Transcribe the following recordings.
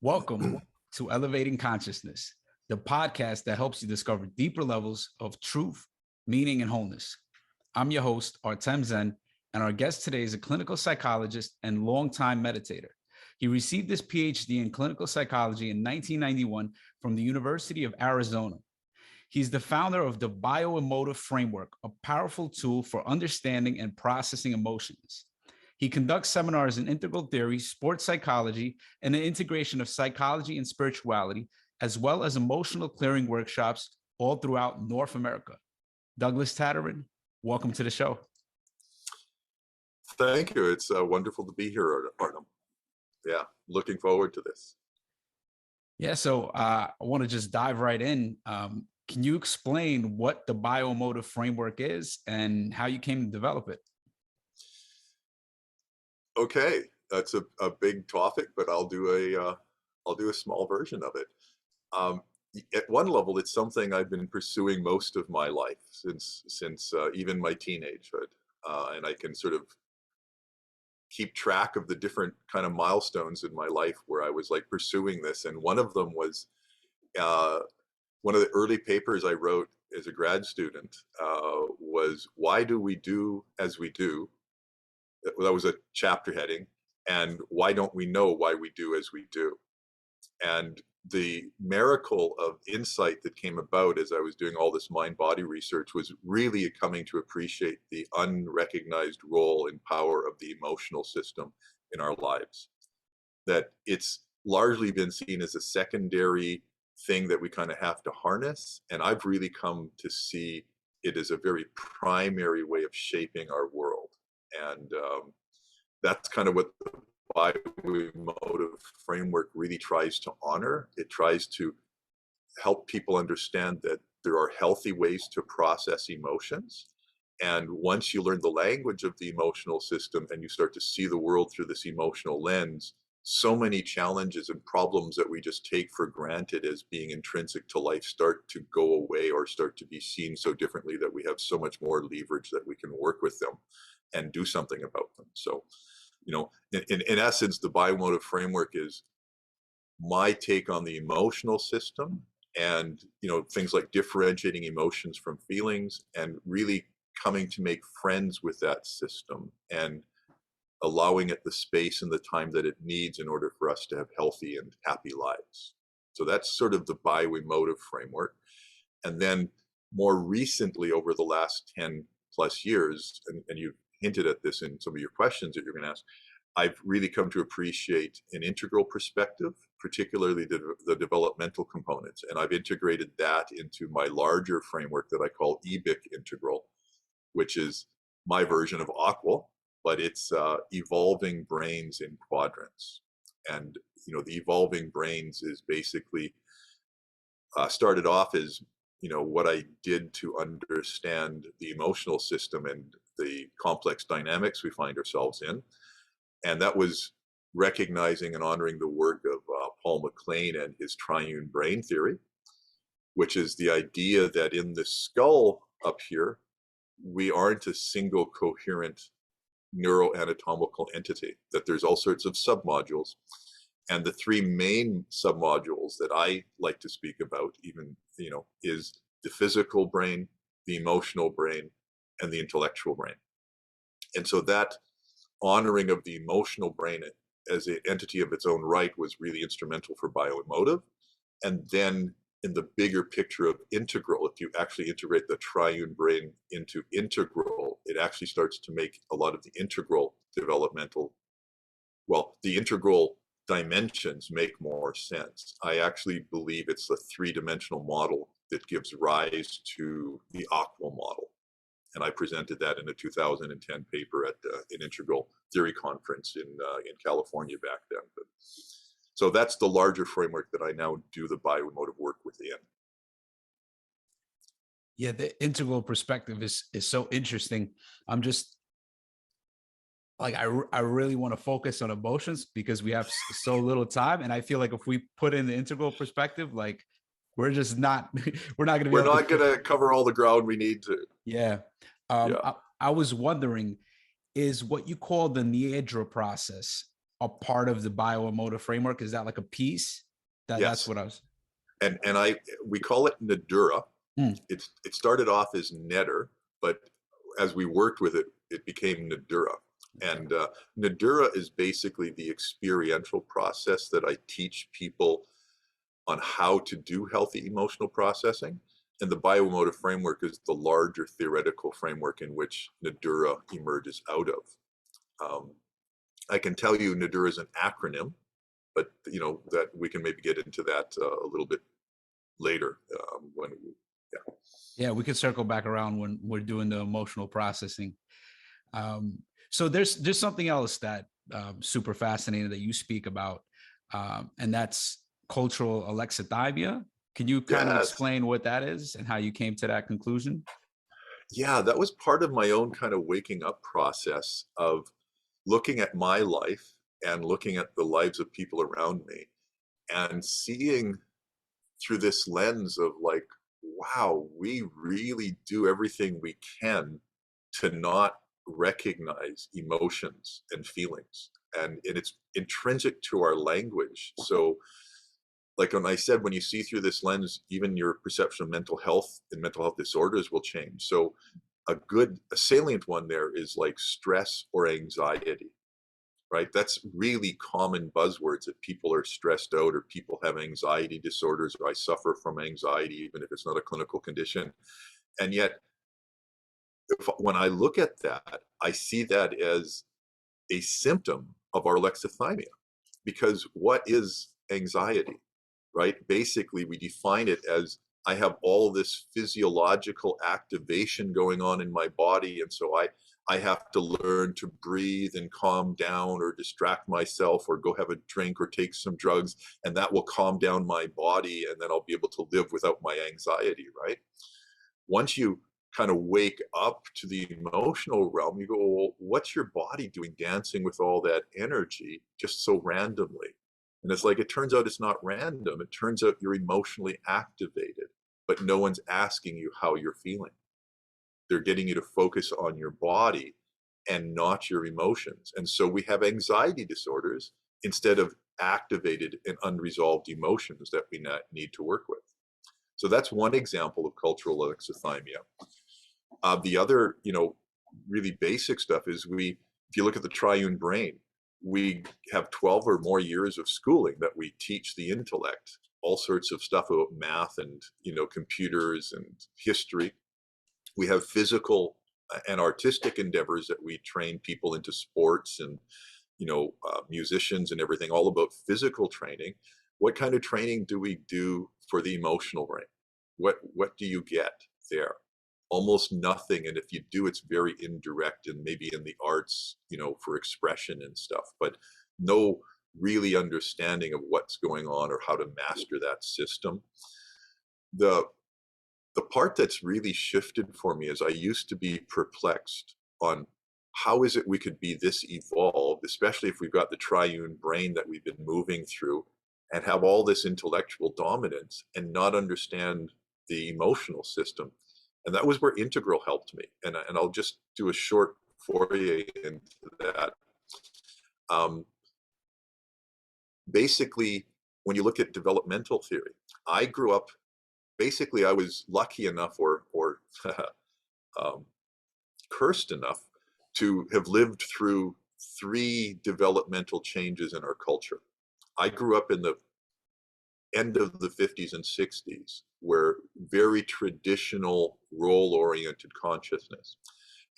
Welcome to Elevating Consciousness, the podcast that helps you discover deeper levels of truth, meaning, and wholeness. I'm your host, Artem, and our guest today is a clinical psychologist and longtime meditator. He received his PhD in clinical psychology in 1991 from the University of Arizona. He's the founder of the Bio-Emotive Framework, a powerful tool for understanding and processing emotions. He conducts seminars in integral theory, sports psychology, and the integration of psychology and spirituality, as well as emotional clearing workshops all throughout North America. Douglas Tataryn, welcome to the show. Thank you. It's wonderful to be here, Artem. Yeah, looking forward to this. Yeah, so I want to just dive right in. Can you explain what the Bio-Emotive Framework is and how you came to develop it? Okay, that's a big topic, but I'll do a small version of it. At one level, it's something I've been pursuing most of my life since even my teenagehood, and I can sort of keep track of the different kind of milestones in my life where I was like pursuing this. And one of them was one of the early papers I wrote as a grad student was "Why do we do as we do?" That was a chapter heading, and why don't we know why we do as we do? And the miracle of insight that came about as I was doing all this mind-body research was really coming to appreciate the unrecognized role and power of the emotional system in our lives. That it's largely been seen as a secondary thing that we kind of have to harness, and I've really come to see it as a very primary way of shaping our world. And that's kind of what the Bio-Emotive Framework really tries to honor. It tries to help people understand that there are healthy ways to process emotions. And once you learn the language of the emotional system and you start to see the world through this emotional lens, so many challenges and problems that we just take for granted as being intrinsic to life start to go away or start to be seen so differently that we have so much more leverage that we can work with them and do something about them. So, you know, in essence, the Bio-Emotive Framework is my take on the emotional system and, you know, things like differentiating emotions from feelings and really coming to make friends with that system and allowing it the space and the time that it needs in order for us to have healthy and happy lives. So that's sort of the Bio-Emotive Framework. And then more recently, over the last 10 plus years, and you've hinted at this in some of your questions that you're going to ask, I've really come to appreciate an integral perspective, particularly the developmental components. And I've integrated that into my larger framework that I call EBIC integral, which is my version of Aqua, but it's evolving brains in quadrants. And, you know, the evolving brains is basically started off as, you know, what I did to understand the emotional system and the complex dynamics we find ourselves in. And that was recognizing and honoring the work of Paul MacLean and his triune brain theory, which is the idea that in the skull up here, we aren't a single coherent neuroanatomical entity, that there's all sorts of submodules. And the three main submodules that I like to speak about, even, you know, is the physical brain, the emotional brain, and the intellectual brain. And so that honoring of the emotional brain as an entity of its own right was really instrumental for Bio-Emotive. And then in the bigger picture of integral, if you actually integrate the triune brain into integral, it actually starts to make a lot of the integral developmental, well, the integral dimensions make more sense. I actually believe it's the three-dimensional model that gives rise to the Aqua model. And I presented that in a 2010 paper at an integral theory conference in California back then. But, so that's the larger framework that I now do the Bio-Emotive work within. Yeah, the integral perspective is so interesting. I'm just like, I really want to focus on emotions because we have so little time. And I feel like if we put in the integral perspective, like we're just not, we're not going to be We're not going to cover all the ground we need to. Yeah. I was wondering, is what you call the Niedra process, a part of the Bio-Emotive Framework? Is that like a piece? That's Yes. what I was. And we call it Nadura. Mm. It started off as Netter, but as we worked with it, it became Nadura. And Nadura is basically the experiential process that I teach people on how to do healthy emotional processing. And the Bio-Emotive Framework is the larger theoretical framework in which Nadura emerges out of. I can tell you Nadura is an acronym, but that we can maybe get into that a little bit later when Yeah, we could circle back around when we're doing the emotional processing. So there's something else that super fascinating that you speak about, and that's cultural alexithymia. Can you kind of Yes. explain what that is and how you came to that conclusion? Yeah, that was part of my own kind of waking up process of looking at my life and looking at the lives of people around me and seeing through this lens of like, wow, we really do everything we can to not recognize emotions and feelings. And it's intrinsic to our language. So like when I said, when you see through this lens, even your perception of mental health and mental health disorders will change. So a salient one there is like stress or anxiety, right? That's really common buzzwords that people are stressed out or people have anxiety disorders or I suffer from anxiety, even if it's not a clinical condition. And yet, when I look at that, I see that as a symptom of our alexithymia. Because what is anxiety, right? Basically, we define it as I have all this physiological activation going on in my body. And so I have to learn to breathe and calm down or distract myself or go have a drink or take some drugs. And that will calm down my body. And then I'll be able to live without my anxiety, right? Once you kind of wake up to the emotional realm, you go, well, what's your body doing dancing with all that energy just so randomly? And it's like, it turns out it's not random. It turns out you're emotionally activated, but no one's asking you how you're feeling. They're getting you to focus on your body and not your emotions. And so we have anxiety disorders instead of activated and unresolved emotions that we need to work with. So that's one example of cultural alexithymia. The other, really basic stuff is if you look at the triune brain, we have 12 or more years of schooling that we teach the intellect, all sorts of stuff about math and, computers and history. We have physical and artistic endeavors that we train people into sports and, musicians and everything, all about physical training. What kind of training do we do for the emotional brain? What do you get there? Almost nothing. And if you do, it's very indirect and maybe in the arts, for expression and stuff, but no really understanding of what's going on or how to master that system. The part that's really shifted for me is I used to be perplexed on how is it we could be this evolved, especially if we've got the triune brain that we've been moving through and have all this intellectual dominance and not understand the emotional system. And that was where Integral helped me. And I'll just do a short foray into that. Basically, when you look at developmental theory, I grew up, basically I was lucky enough or cursed enough to have lived through 3 developmental changes in our culture. I grew up in the end of the 50s and 60s, where very traditional role-oriented consciousness.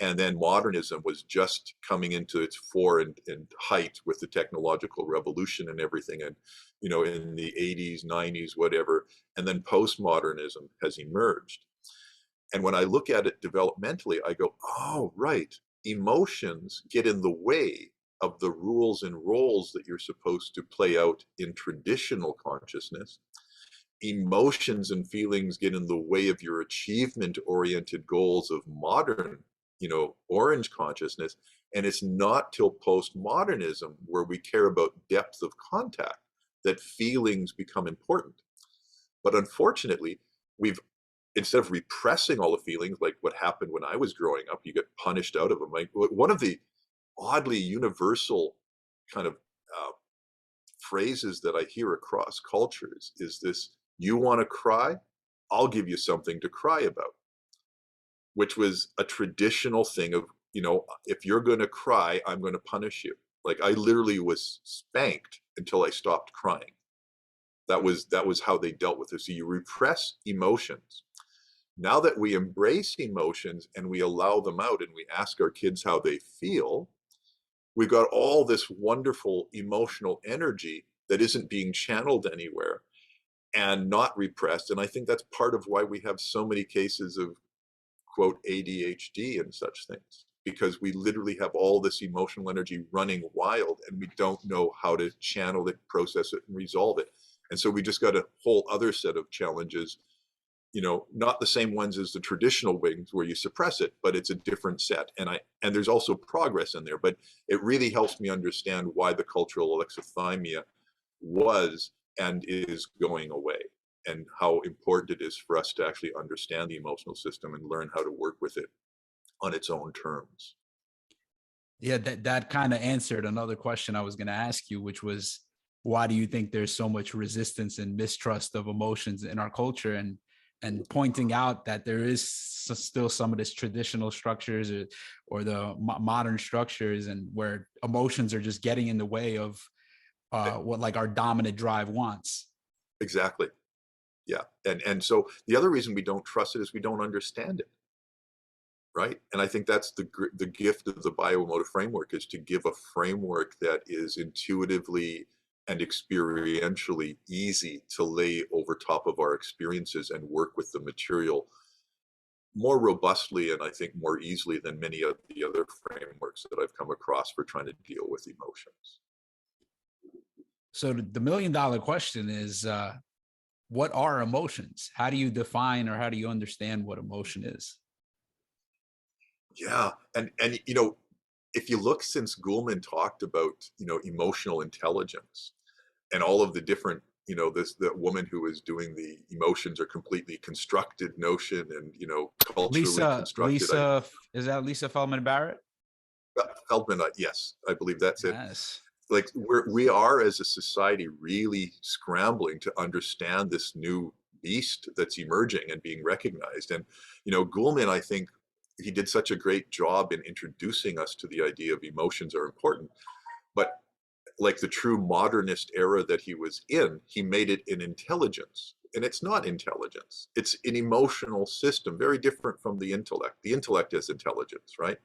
And then modernism was just coming into its fore and height with the technological revolution and everything. And, in the 80s, 90s, whatever. And then postmodernism has emerged. And when I look at it developmentally, I go, oh, right. Emotions get in the way of the rules and roles that you're supposed to play out in traditional consciousness. Emotions and feelings get in the way of your achievement-oriented goals of modern, orange consciousness. And it's not till postmodernism, where we care about depth of contact, that feelings become important. But unfortunately, instead of repressing all the feelings, like what happened when I was growing up, you get punished out of them. Like one of the oddly universal kind of phrases that I hear across cultures is this: you want to cry? I'll give you something to cry about, which was a traditional thing of, if you're going to cry, I'm going to punish you. Like, I literally was spanked until I stopped crying. That was how they dealt with it. So you repress emotions. Now that we embrace emotions and we allow them out and we ask our kids how they feel, we've got all this wonderful emotional energy that isn't being channeled anywhere and not repressed. And I think that's part of why we have so many cases of, quote, ADHD and such things, because we literally have all this emotional energy running wild and we don't know how to channel it, process it, and resolve it. And so we just got a whole other set of challenges, not the same ones as the traditional wings where you suppress it, but it's a different set. And there's also progress in there, but it really helps me understand why the cultural alexithymia was and is going away, and how important it is for us to actually understand the emotional system and learn how to work with it on its own terms. Yeah, that kind of answered another question I was going to ask you, which was, why do you think there's so much resistance and mistrust of emotions in our culture? And pointing out that there is still some of this traditional structures, or the modern structures, and where emotions are just getting in the way of what, like, our dominant drive wants. Exactly. Yeah. And so the other reason we don't trust it is we don't understand it. Right. And I think that's the gift of the Bio-Emotive Framework, is to give a framework that is intuitively and experientially easy to lay over top of our experiences and work with the material more robustly, and I think more easily than many of the other frameworks that I've come across for trying to deal with emotions. So the $1 million question is, what are emotions? How do you define, or how do you understand what emotion is? Yeah. And if you look, since Goulman talked about, emotional intelligence and all of the different, that woman who is doing the emotions are completely constructed notion and, culturally constructed. Is that Lisa Feldman Barrett? Feldman, yes, I believe that's it. Yes. Like, we are as a society really scrambling to understand this new beast that's emerging and being recognized. And, Goulman, I think he did such a great job in introducing us to the idea of emotions are important. But like the true modernist era that he was in, he made it an intelligence. And it's not intelligence. It's an emotional system, very different from the intellect. The intellect is intelligence, right?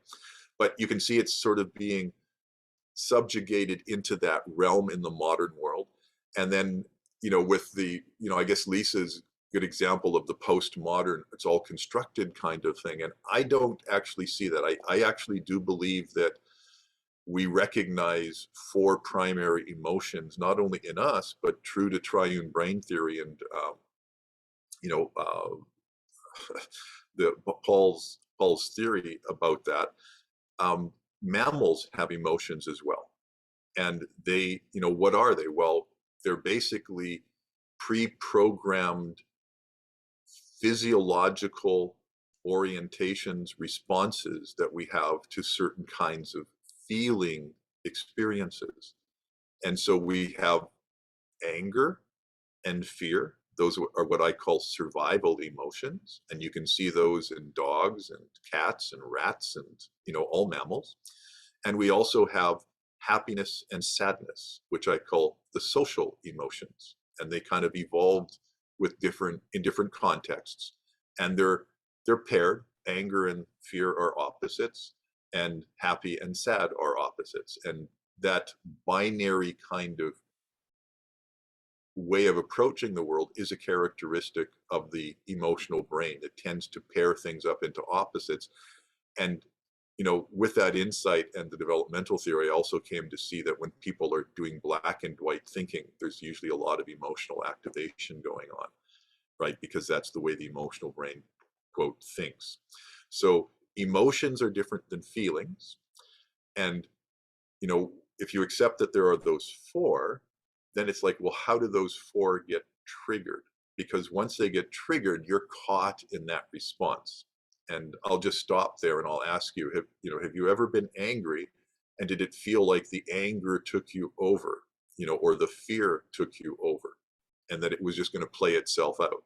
But you can see it's sort of being subjugated into that realm in the modern world. And then, with the, I guess Lisa's good example of the postmodern, it's all constructed kind of thing. And I don't actually see that. I actually do believe that we recognize four primary emotions, not only in us, but true to triune brain theory and, you know, uh, the Paul's theory about that. Mammals have emotions as well. And they, what are they? Well, they're basically pre-programmed physiological orientations, responses that we have to certain kinds of feeling experiences. And so we have anger and fear. Those are what I call survival emotions. And you can see those in dogs and cats and rats and, all mammals. And we also have happiness and sadness, which I call the social emotions. And they kind of evolved in different contexts. And they're paired. Anger and fear are opposites, and happy and sad are opposites. And that binary kind of way of approaching the world is a characteristic of the emotional brain. It tends to pair things up into opposites. And, with that insight and the developmental theory, I also came to see that when people are doing black and white thinking, there's usually a lot of emotional activation going on, right? Because that's the way the emotional brain, quote, thinks. So emotions are different than feelings. And, if you accept that there are those four, then it's like, well, how do those four get triggered? Because once they get triggered, you're caught in that response. And I'll just stop there and I'll ask you, have you ever been angry, and did it feel like the anger took you over? or the fear took you over, and that it was just going to play itself out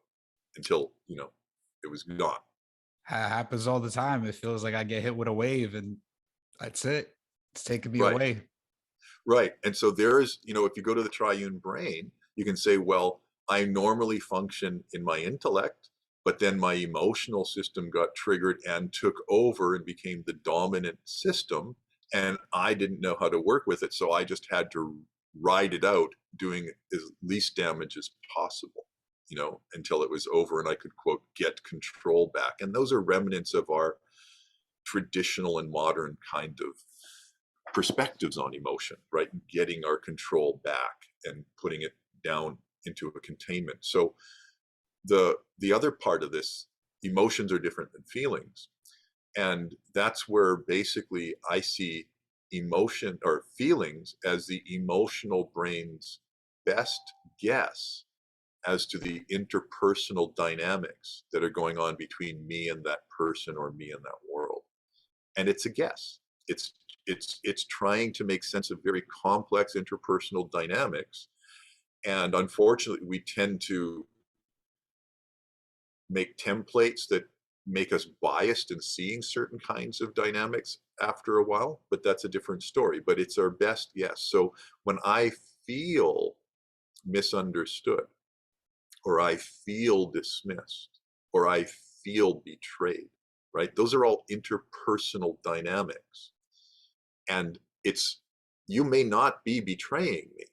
until, it was gone. Happens all the time. It feels like I get hit with a wave and that's it. It's taking me Right. away. Right. And so there's, if you go to the triune brain, you can say, well, I normally function in my intellect, but then my emotional system got triggered and took over and became the dominant system. And I didn't know how to work with it. So I just had to ride it out, doing as least damage as possible, until it was over and I could, quote, get control back. And those are remnants of our traditional and modern kind of perspectives on emotion, right? Getting our control back and putting it down into a containment. So the other part of this, emotions are different than feelings. And that's where basically I see emotion or feelings as the emotional brain's best guess as to the interpersonal dynamics that are going on between me and that person or me and that world. And it's a guess. It's trying to make sense of very complex interpersonal dynamics. And unfortunately, we tend to make templates that make us biased in seeing certain kinds of dynamics after a while, but that's a different story. But it's our best yes. So when I feel misunderstood, or I feel dismissed, or I feel betrayed, right? Those are all interpersonal dynamics. And you may not be betraying me,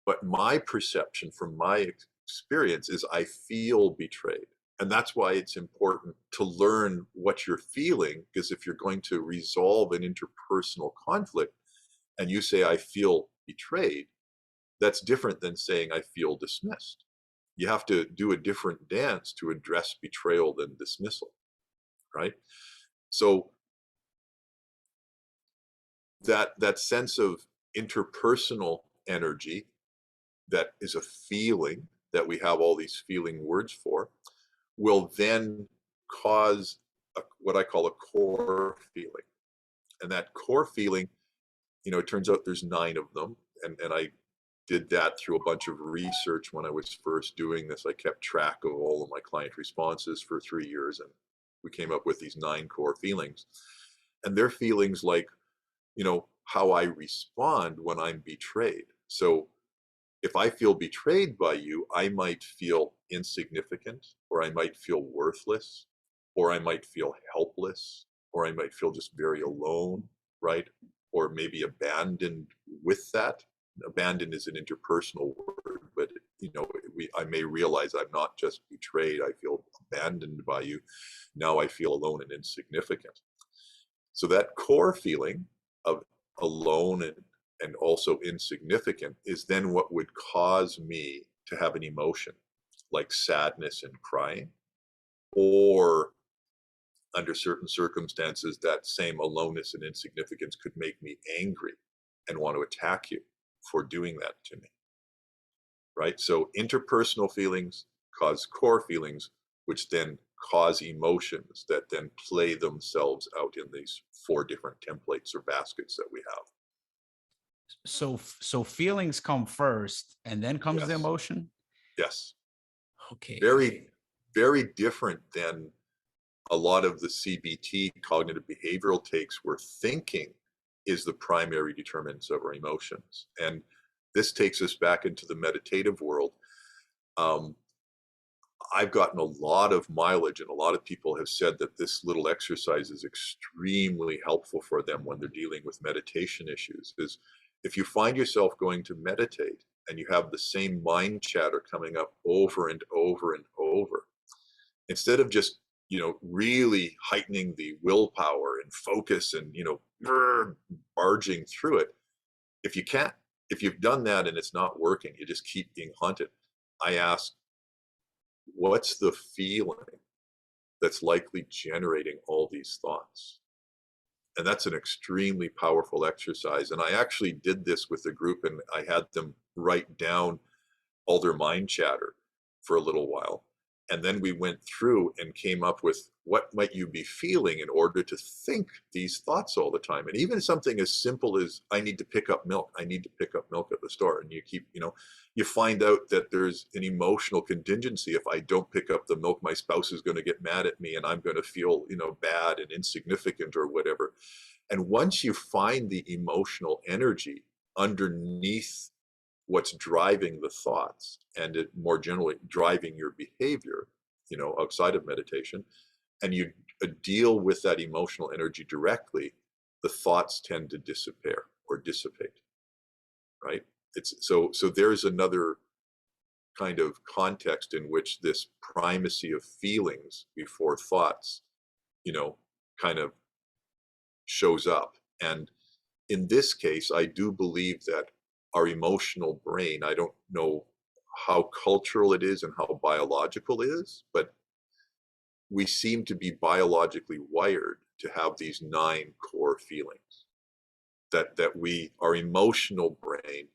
but my perception from my experience is I feel betrayed. And that's why it's important to learn what you're feeling, because if you're going to resolve an interpersonal conflict and you say, I feel betrayed, that's different than saying, I feel dismissed. You have to do a different dance to address betrayal than dismissal, right? So that sense of interpersonal energy, that is a feeling that we have all these feeling words for, will then cause what I call a core feeling. And that core feeling, it turns out there's 9 of them. And I did that through a bunch of research when I was first doing this. I kept track of all of my client responses for 3 years, and we came up with these 9 core feelings. And they're feelings like, how I respond when I'm betrayed. So if I feel betrayed by you, I might feel insignificant, or I might feel worthless, or I might feel helpless, or I might feel just very alone, right? Or maybe abandoned with that. Abandoned is an interpersonal word, but I may realize I'm not just betrayed, I feel abandoned by you. Now I feel alone and insignificant. So that core feeling of alone and also insignificant is then what would cause me to have an emotion like sadness and crying, or under certain circumstances, that same aloneness and insignificance could make me angry and want to attack you for doing that to me, right? So interpersonal feelings cause core feelings, which then cause emotions that then play themselves out in these 4 different templates or baskets that we have. So feelings come first and then comes the Yes. emotion. Yes. Okay. Very, very different than a lot of the CBT, cognitive behavioral takes, where thinking is the primary determinants of our emotions. And this takes us back into the meditative world. I've gotten a lot of mileage, and a lot of people have said that this little exercise is extremely helpful for them when they're dealing with meditation issues. Is if you find yourself going to meditate and you have the same mind chatter coming up over and over and over, instead of just really heightening the willpower and focus and barging through it, if you've done that and it's not working, you just keep being haunted, I ask, what's the feeling that's likely generating all these thoughts? And that's an extremely powerful exercise. And I actually did this with a group, and I had them write down all their mind chatter for a little while. And then we went through and came up with what might you be feeling in order to think these thoughts all the time? And even something as simple as, I need to pick up milk, I need to pick up milk at the store. And you keep, you find out that there's an emotional contingency. If I don't pick up the milk, my spouse is going to get mad at me and I'm going to feel, bad and insignificant or whatever. And once you find the emotional energy underneath what's driving the thoughts, and it more generally driving your behavior, outside of meditation, and you deal with that emotional energy directly, the thoughts tend to disappear or dissipate, right? So there's another kind of context in which this primacy of feelings before thoughts, kind of shows up. And in this case, I do believe that our emotional brain, I don't know how cultural it is and how biological it is, but we seem to be biologically wired to have these 9 core feelings, that our emotional brain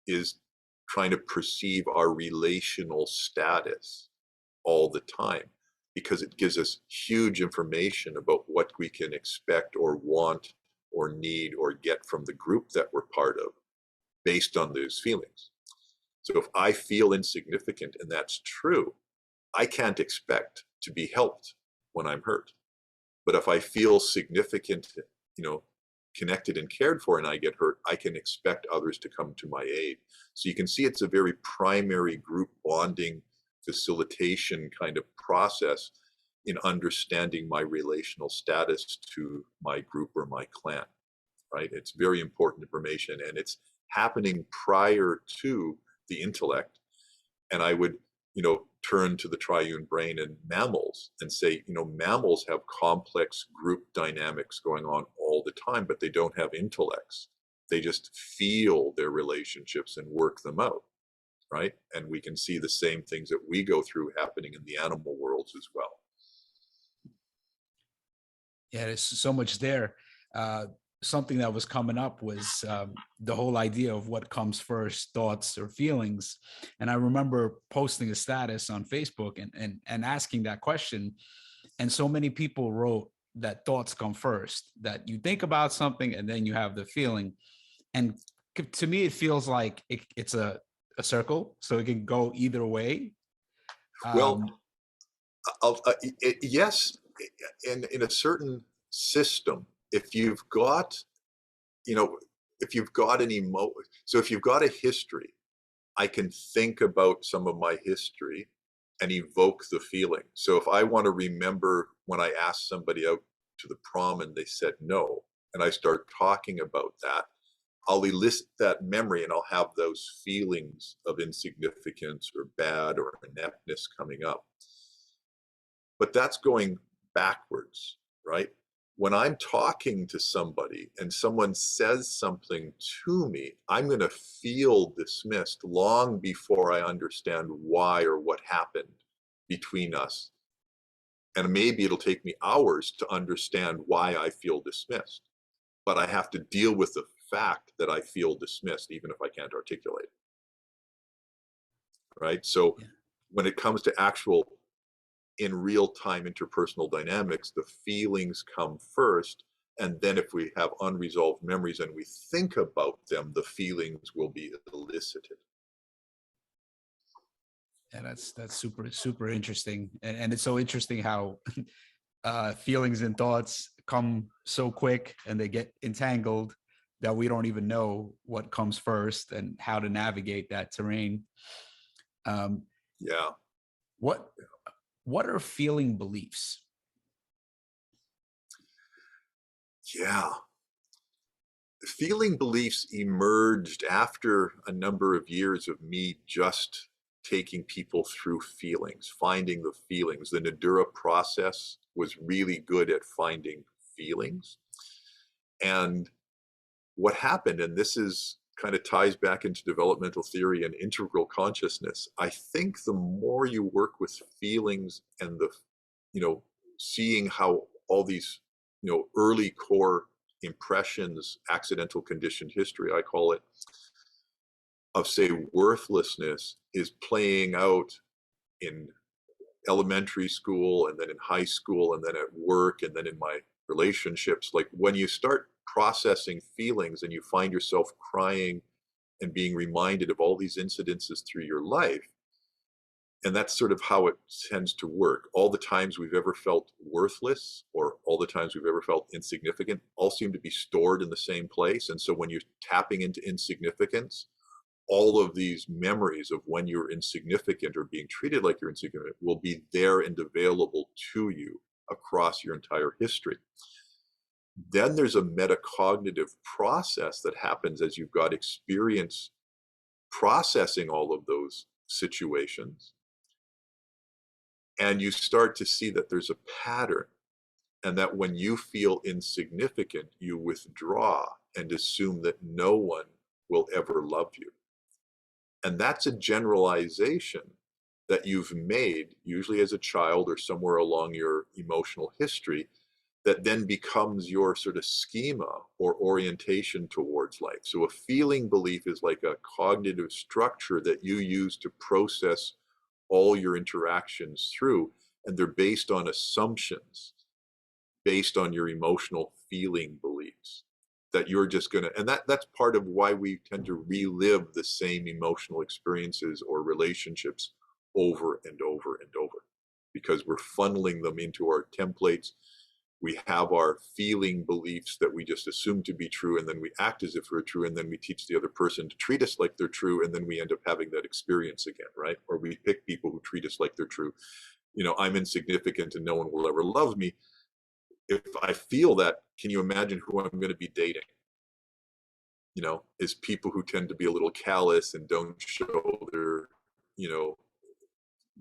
is trying to perceive our relational status all the time, because it gives us huge information about what we can expect or want or need or get from the group that we're part of based on those feelings. So if I feel insignificant, and that's true, I can't expect to be helped when I'm hurt. But if I feel significant, connected and cared for, and I get hurt, I can expect others to come to my aid. So you can see it's a very primary group bonding facilitation kind of process in understanding my relational status to my group or my clan, right? It's very important information, and it's happening prior to the intellect. And I would, turn to the triune brain and mammals and say, mammals have complex group dynamics going on all the time, but they don't have intellects. They just feel their relationships and work them out, right? And we can see the same things that we go through happening in the animal worlds as well. Yeah, there's so much there. Something that was coming up was the whole idea of what comes first, thoughts or feelings. And I remember posting a status on Facebook and asking that question. And so many people wrote that thoughts come first, that you think about something and then you have the feeling. And to me, it feels like it's a circle, so it can go either way. Well, yes, in a certain system, if you've got, if you've got so if you've got a history, I can think about some of my history and evoke the feeling. So if I want to remember when I asked somebody out to the prom and they said no, and I start talking about that, I'll elicit that memory and I'll have those feelings of insignificance or bad or ineptness coming up. But that's going backwards, right? When I'm talking to somebody and someone says something to me, I'm going to feel dismissed long before I understand why or what happened between us. And maybe it'll take me hours to understand why I feel dismissed. But I have to deal with the fact that I feel dismissed, even if I can't articulate it. Right? So when it comes to actual in real-time interpersonal dynamics, the feelings come first, and then if we have unresolved memories and we think about them, the feelings will be elicited. Yeah, that's super interesting, and it's so interesting how feelings and thoughts come so quick and they get entangled that we don't even know what comes first and how to navigate that terrain. Yeah. What are feeling beliefs? Yeah. Feeling beliefs emerged after a number of years of me just taking people through feelings, finding the feelings. The Nadura process was really good at finding feelings. And what happened, and this is kind of ties back into developmental theory and integral consciousness, I think the more you work with feelings and seeing how all these, early core impressions, accidental conditioned history, I call it, of say worthlessness is playing out in elementary school, and then in high school, and then at work, and then in my relationships. Like when you start processing feelings and you find yourself crying and being reminded of all these incidences through your life, and that's sort of how it tends to work. All the times we've ever felt worthless, or all the times we've ever felt insignificant, all seem to be stored in the same place. And so when you're tapping into insignificance, all of these memories of when you're insignificant or being treated like you're insignificant will be there and available to you across your entire history. Then there's a metacognitive process that happens as you've got experience processing all of those situations. And you start to see that there's a pattern, and that when you feel insignificant, you withdraw and assume that no one will ever love you. And that's a generalization that you've made, usually as a child or somewhere along your emotional history, that then becomes your sort of schema or orientation towards life. So a feeling belief is like a cognitive structure that you use to process all your interactions through, and they're based on assumptions, based on your emotional feeling beliefs, that you're just going to, and that's part of why we tend to relive the same emotional experiences or relationships over and over and over, because we're funneling them into our templates. We have our feeling beliefs that we just assume to be true, and then we act as if we're true, and then we teach the other person to treat us like they're true, and then we end up having that experience again, right? Or we pick people who treat us like they're true. You know, I'm insignificant and no one will ever love me. If I feel that, can you imagine who I'm going to be dating? You know, is people who tend to be a little callous and don't show their, you know,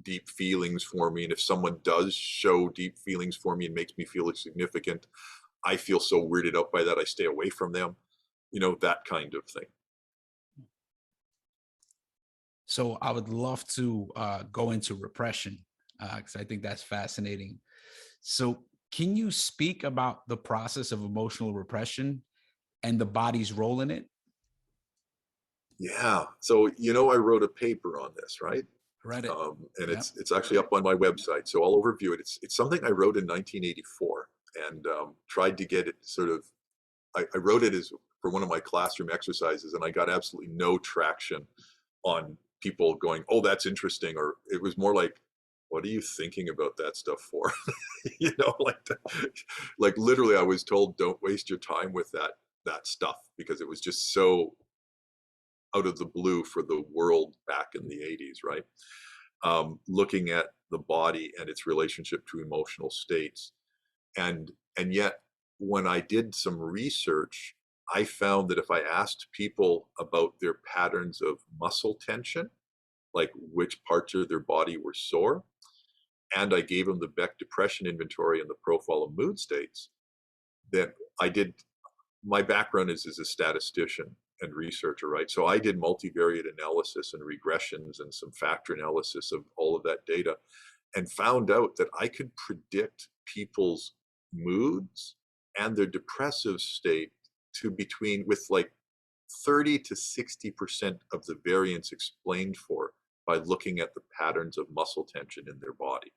deep feelings for me. And if someone does show deep feelings for me and makes me feel significant, I feel so weirded out by that, I stay away from them, you know, that kind of thing. So I would love to go into repression, because I think that's fascinating. So can you speak about the process of emotional repression and the body's role in it? Yeah. So, you know, I wrote a paper on this, right? Read it. And Yeah. it's actually up on my website, so I'll overview it. It's something I wrote in 1984, and tried to get it sort of. I wrote it as for one of my classroom exercises, and I got absolutely no traction on people going, "Oh, that's interesting," or it was more like, "What are you thinking about that stuff for?" You know, like literally, I was told, "Don't waste your time with that stuff," because it was just so out of the blue for the world back in the 80s, right? Looking at the body and its relationship to emotional states. And yet, when I did some research, I found that if I asked people about their patterns of muscle tension, like which parts of their body were sore, and I gave them the Beck depression inventory and the profile of mood states, then I did, my background is as a statistician and researcher, right? So I did multivariate analysis and regressions and some factor analysis of all of that data, and found out that I could predict people's moods and their depressive state to between, with like 30 to 60% of the variance explained for by looking at the patterns of muscle tension in their body,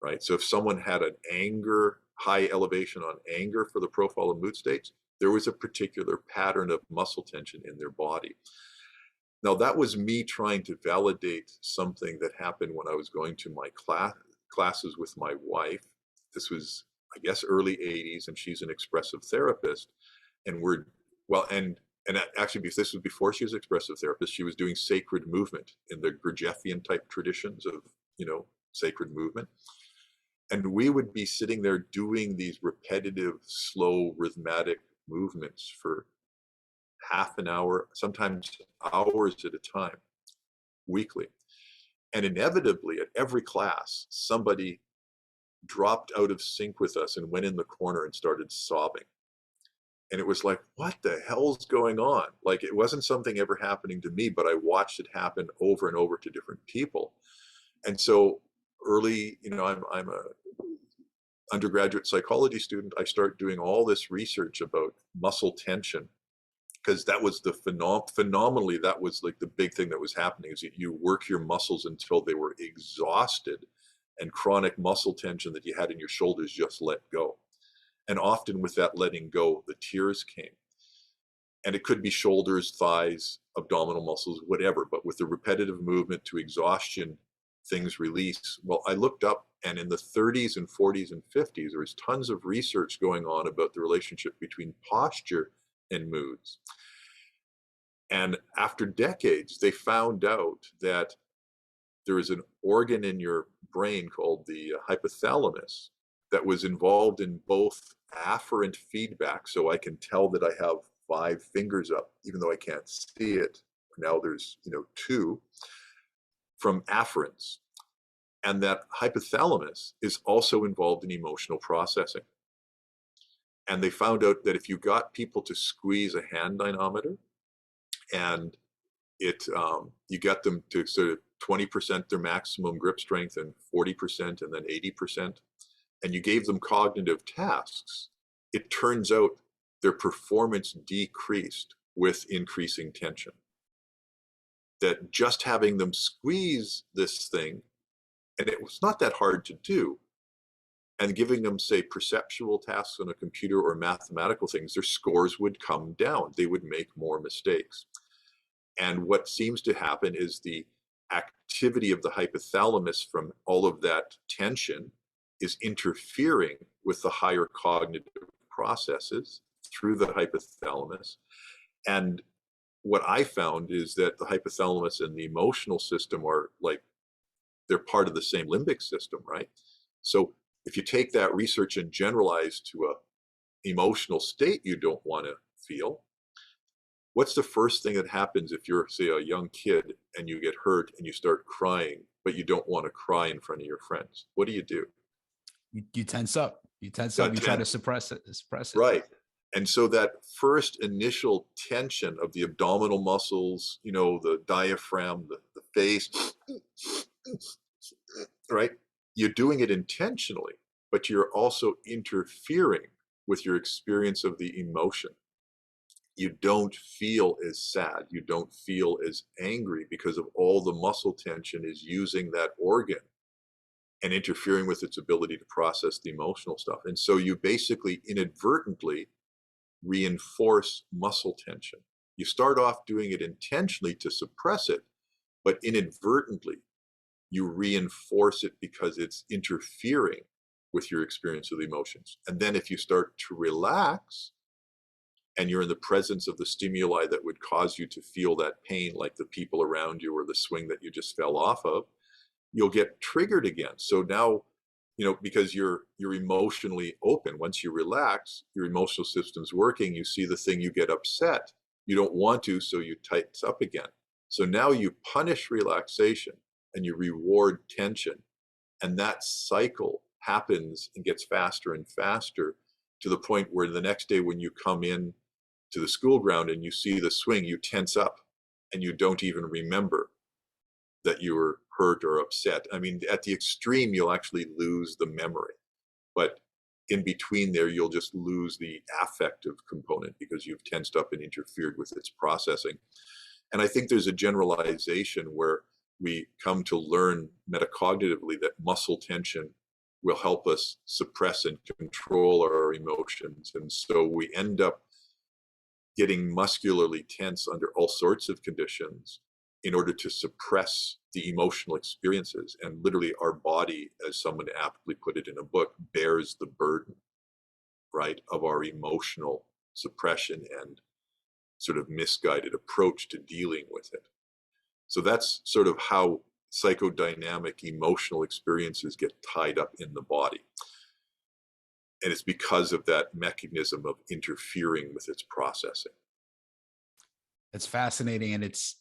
right? So if someone had an anger, high elevation on anger for the profile of mood states, there was a particular pattern of muscle tension in their body. Now, that was me trying to validate something that happened when I was going to my classes with my wife. This was, I guess, early 80s, and she's an expressive therapist. And actually, because this was before she was an expressive therapist, she was doing sacred movement in the Gurdjieffian type traditions of, you know, sacred movement. And we would be sitting there doing these repetitive, slow, rhythmic movements for half an hour, sometimes hours at a time, weekly. And inevitably, at every class, somebody dropped out of sync with us and went in the corner and started sobbing. And it was like, what the hell's going on? Like, it wasn't something ever happening to me, but I watched it happen over and over to different people. And so early, you know, I'm a undergraduate psychology student. I start doing all this research about muscle tension because that was the phenomenally, that was like the big thing that was happening, is you work your muscles until they were exhausted, and chronic muscle tension that you had in your shoulders just let go. And often with that letting go, the tears came. And it could be shoulders, thighs, abdominal muscles, whatever. But with the repetitive movement to exhaustion, things release. Well, I looked up, and in the 30s and 40s and 50s, there was tons of research going on about the relationship between posture and moods. And after decades, they found out that there is an organ in your brain called the hypothalamus that was involved in both afferent feedback. So I can tell that I have 5 fingers up, even though I can't see it. Now there's, 2 from afferents. And that hypothalamus is also involved in emotional processing. And they found out that if you got people to squeeze a hand dynamometer, and you get them to sort of 20% their maximum grip strength and 40% and then 80%, and you gave them cognitive tasks, it turns out their performance decreased with increasing tension. That just having them squeeze this thing, and it was not that hard to do, and giving them, say, perceptual tasks on a computer or mathematical things, their scores would come down. They would make more mistakes. And what seems to happen is the activity of the hypothalamus from all of that tension is interfering with the higher cognitive processes through the hypothalamus. And what I found is that the hypothalamus and the emotional system are like, they're part of the same limbic system, right? So if you take that research and generalize to a emotional state you don't want to feel, what's the first thing that happens if you're, say, a young kid and you get hurt and you start crying, but you don't want to cry in front of your friends? What do? You tense up. You tense up. You try to suppress it. Right. And so that first initial tension of the abdominal muscles, the diaphragm, the face, right? You're doing it intentionally, but you're also interfering with your experience of the emotion. You don't feel as sad. You don't feel as angry because of all the muscle tension is using that organ and interfering with its ability to process the emotional stuff. And so you basically inadvertently reinforce muscle tension. You start off doing it intentionally to suppress it, but inadvertently you reinforce it because it's interfering with your experience of the emotions. And then if you start to relax and you're in the presence of the stimuli that would cause you to feel that pain, like the people around you or the swing that you just fell off of, you'll get triggered again. So now, because you're emotionally open, once you relax, your emotional system's working, you see the thing, you get upset, you don't want to, so you tighten up again. So now you punish relaxation and you reward tension. And that cycle happens and gets faster and faster to the point where the next day when you come in to the school ground and you see the swing, you tense up and you don't even remember that you were hurt or upset. I mean, at the extreme, you'll actually lose the memory. But in between there, you'll just lose the affective component because you've tensed up and interfered with its processing. And I think there's a generalization where we come to learn metacognitively that muscle tension will help us suppress and control our emotions. And so we end up getting muscularly tense under all sorts of conditions in order to suppress the emotional experiences. And literally our body, as someone aptly put it in a book, bears the burden, right, of our emotional suppression and sort of misguided approach to dealing with it. So that's sort of how psychodynamic emotional experiences get tied up in the body. And it's because of that mechanism of interfering with its processing. It's fascinating, and it's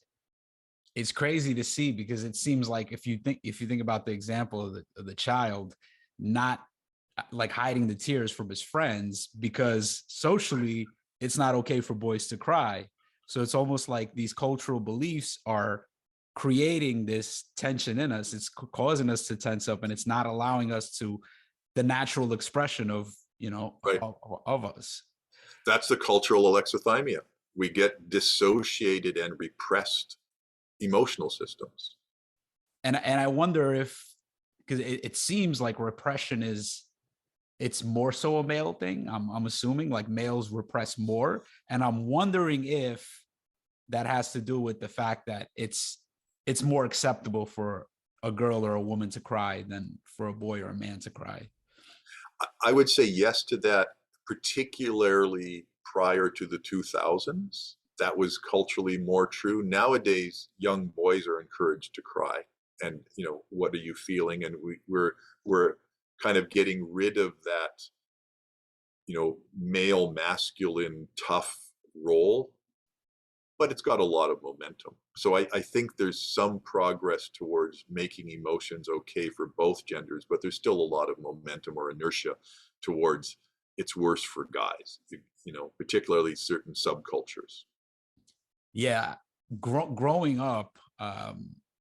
crazy to see, because it seems like if you think about the example of the child not like hiding the tears from his friends, because socially it's not okay for boys to cry. So it's almost like these cultural beliefs are creating this tension in us. It's causing us to tense up, and it's not allowing us to the natural expression of, right, of us. That's the cultural alexithymia. We get dissociated and repressed emotional systems. And I wonder if, because it seems like repression is, it's more so a male thing. I'm assuming like males repress more, and I'm wondering if that has to do with the fact that it's more acceptable for a girl or a woman to cry than for a boy or a man to cry. I would say yes to that, particularly prior to the 2000s. That was culturally more true. Nowadays, young boys are encouraged to cry. And, what are you feeling? And we're kind of getting rid of that, male, masculine, tough role, but it's got a lot of momentum. So I think there's some progress towards making emotions okay for both genders, but there's still a lot of momentum or inertia towards it's worse for guys, particularly certain subcultures. Yeah, growing up,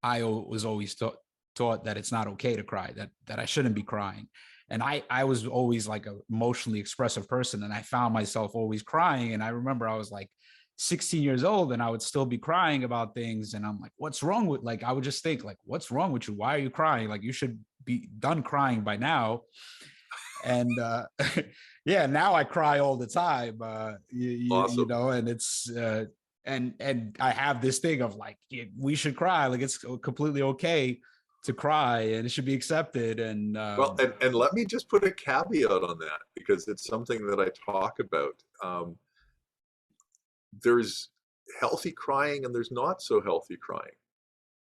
I was always taught that it's not okay to cry, that I shouldn't be crying. And I was always like an emotionally expressive person, and I found myself always crying. And I remember I was like 16 years old and I would still be crying about things. And I'm like, what's wrong with, like, I would just think like, what's wrong with you? Why are you crying? Like, you should be done crying by now. And yeah, now I cry all the time. Awesome. And it's and I have this thing of like, we should cry, like it's completely okay to cry and it should be accepted. And Well, and let me just put a caveat on that because it's something that I talk about. There's healthy crying and there's not so healthy crying.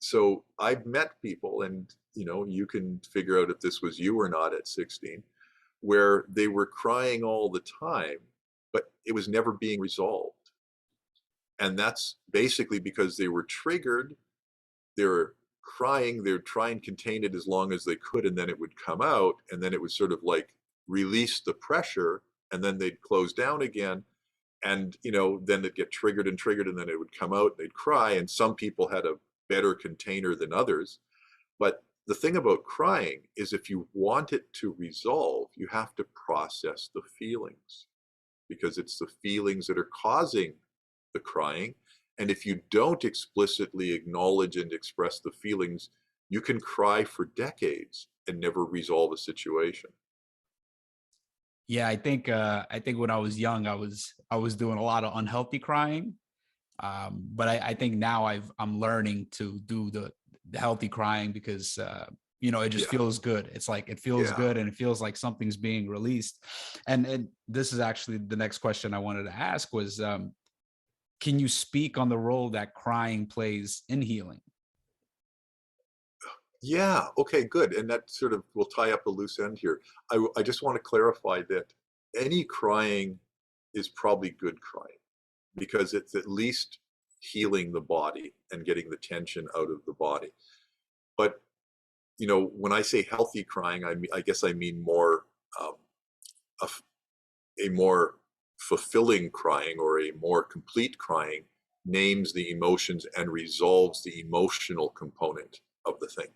So I've met people, and you can figure out if this was you or not at 16, where they were crying all the time, but it was never being resolved. And that's basically because they were triggered, they were crying, they'd try and contain it as long as they could, and then it would come out, and then it would sort of like release the pressure, and then they'd close down again. And then they'd get triggered and triggered, and then it would come out, and they'd cry. And some people had a better container than others. But the thing about crying is if you want it to resolve, you have to process the feelings because it's the feelings that are causing the crying. And if you don't explicitly acknowledge and express the feelings, you can cry for decades and never resolve a situation. yeah, I think when I was young, I was doing a lot of unhealthy crying. But I think now I'm learning to do the healthy crying because it just Yeah, feels good. It's like it feels yeah. good and it feels like something's being released. And this is actually the next question I wanted to ask was, can you speak on the role that crying plays in healing? Yeah, okay, good. And that sort of will tie up a loose end here. I just want to clarify that any crying is probably good crying because it's at least healing the body and getting the tension out of the body. But, when I say healthy crying, I guess I mean more um, a, a more fulfilling crying or a more complete crying names the emotions and resolves the emotional component of the thing.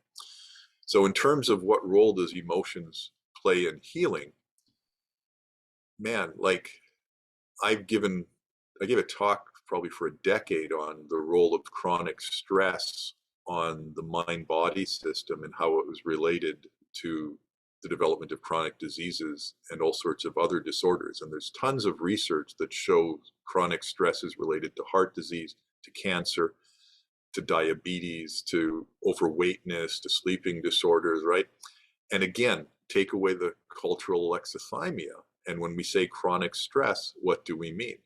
So in terms of what role does emotions play in healing, man, like I've given I gave a talk probably for a decade on the role of chronic stress on the mind body system and how it was related to the development of chronic diseases and all sorts of other disorders. And there's tons of research that shows chronic stress is related to heart disease, to cancer, to diabetes, to overweightness, to sleeping disorders, right? And again, take away the cultural alexithymia. And when we say chronic stress, what do we mean?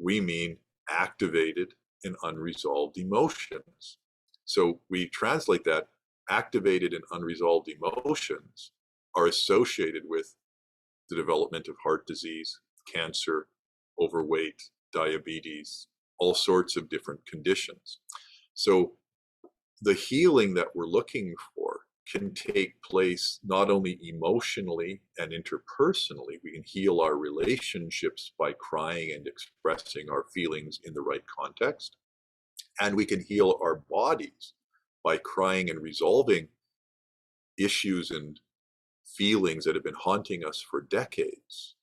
We mean activated and unresolved emotions. So we translate that activated and unresolved emotions are associated with the development of heart disease, cancer, overweight, diabetes, all sorts of different conditions. So the healing that we're looking for can take place not only emotionally and interpersonally, we can heal our relationships by crying and expressing our feelings in the right context, and we can heal our bodies by crying and resolving issues and feelings that have been haunting us for decades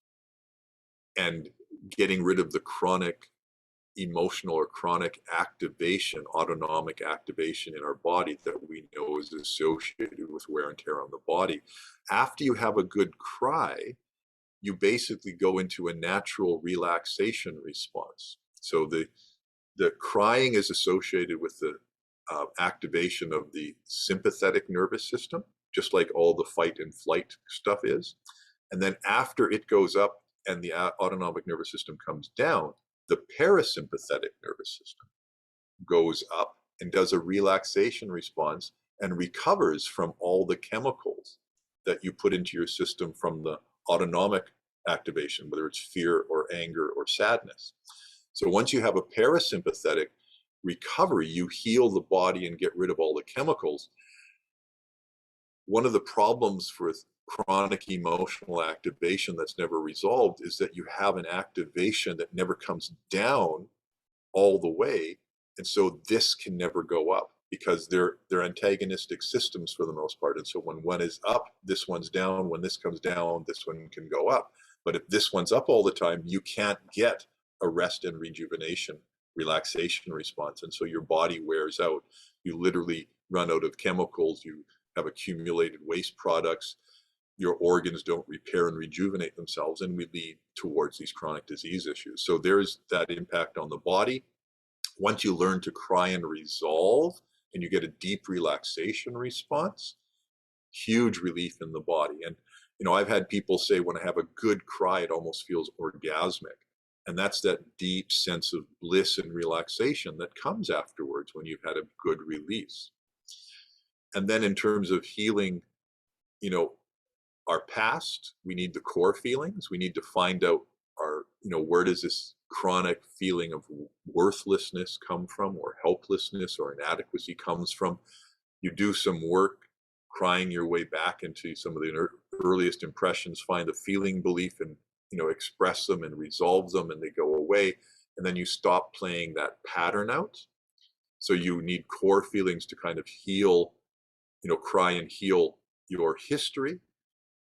and getting rid of the chronic emotional or chronic activation, autonomic activation in our body that we know is associated with wear and tear on the body. After you have a good cry, you basically go into a natural relaxation response. So the crying is associated with the activation of the sympathetic nervous system, just like all the fight and flight stuff is. And then after it goes up and the autonomic nervous system comes down, the parasympathetic nervous system goes up and does a relaxation response and recovers from all the chemicals that you put into your system from the autonomic activation, whether it's fear or anger or sadness. So once you have a parasympathetic recovery, you heal the body and get rid of all the chemicals. One of the problems with chronic emotional activation that's never resolved is that you have an activation that never comes down all the way. And so this can never go up because they're antagonistic systems for the most part. And so when one is up, this one's down. When this comes down, this one can go up. But if this one's up all the time, you can't get a rest and rejuvenation, relaxation response. And so your body wears out. You literally run out of chemicals. You have accumulated waste products. Your organs don't repair and rejuvenate themselves, and we lead towards these chronic disease issues. So there's that impact on the body. Once you learn to cry and resolve, and you get a deep relaxation response, huge relief in the body. And I've had people say when I have a good cry, it almost feels orgasmic. And that's that deep sense of bliss and relaxation that comes afterwards when you've had a good release. And then in terms of healing, our past, we need the core feelings. We need to find out where does this chronic feeling of worthlessness come from, or helplessness or inadequacy comes from. You do some work crying your way back into some of the earliest impressions, find the feeling belief and, express them and resolve them, and they go away. And then you stop playing that pattern out. So you need core feelings to kind of heal, cry and heal your history.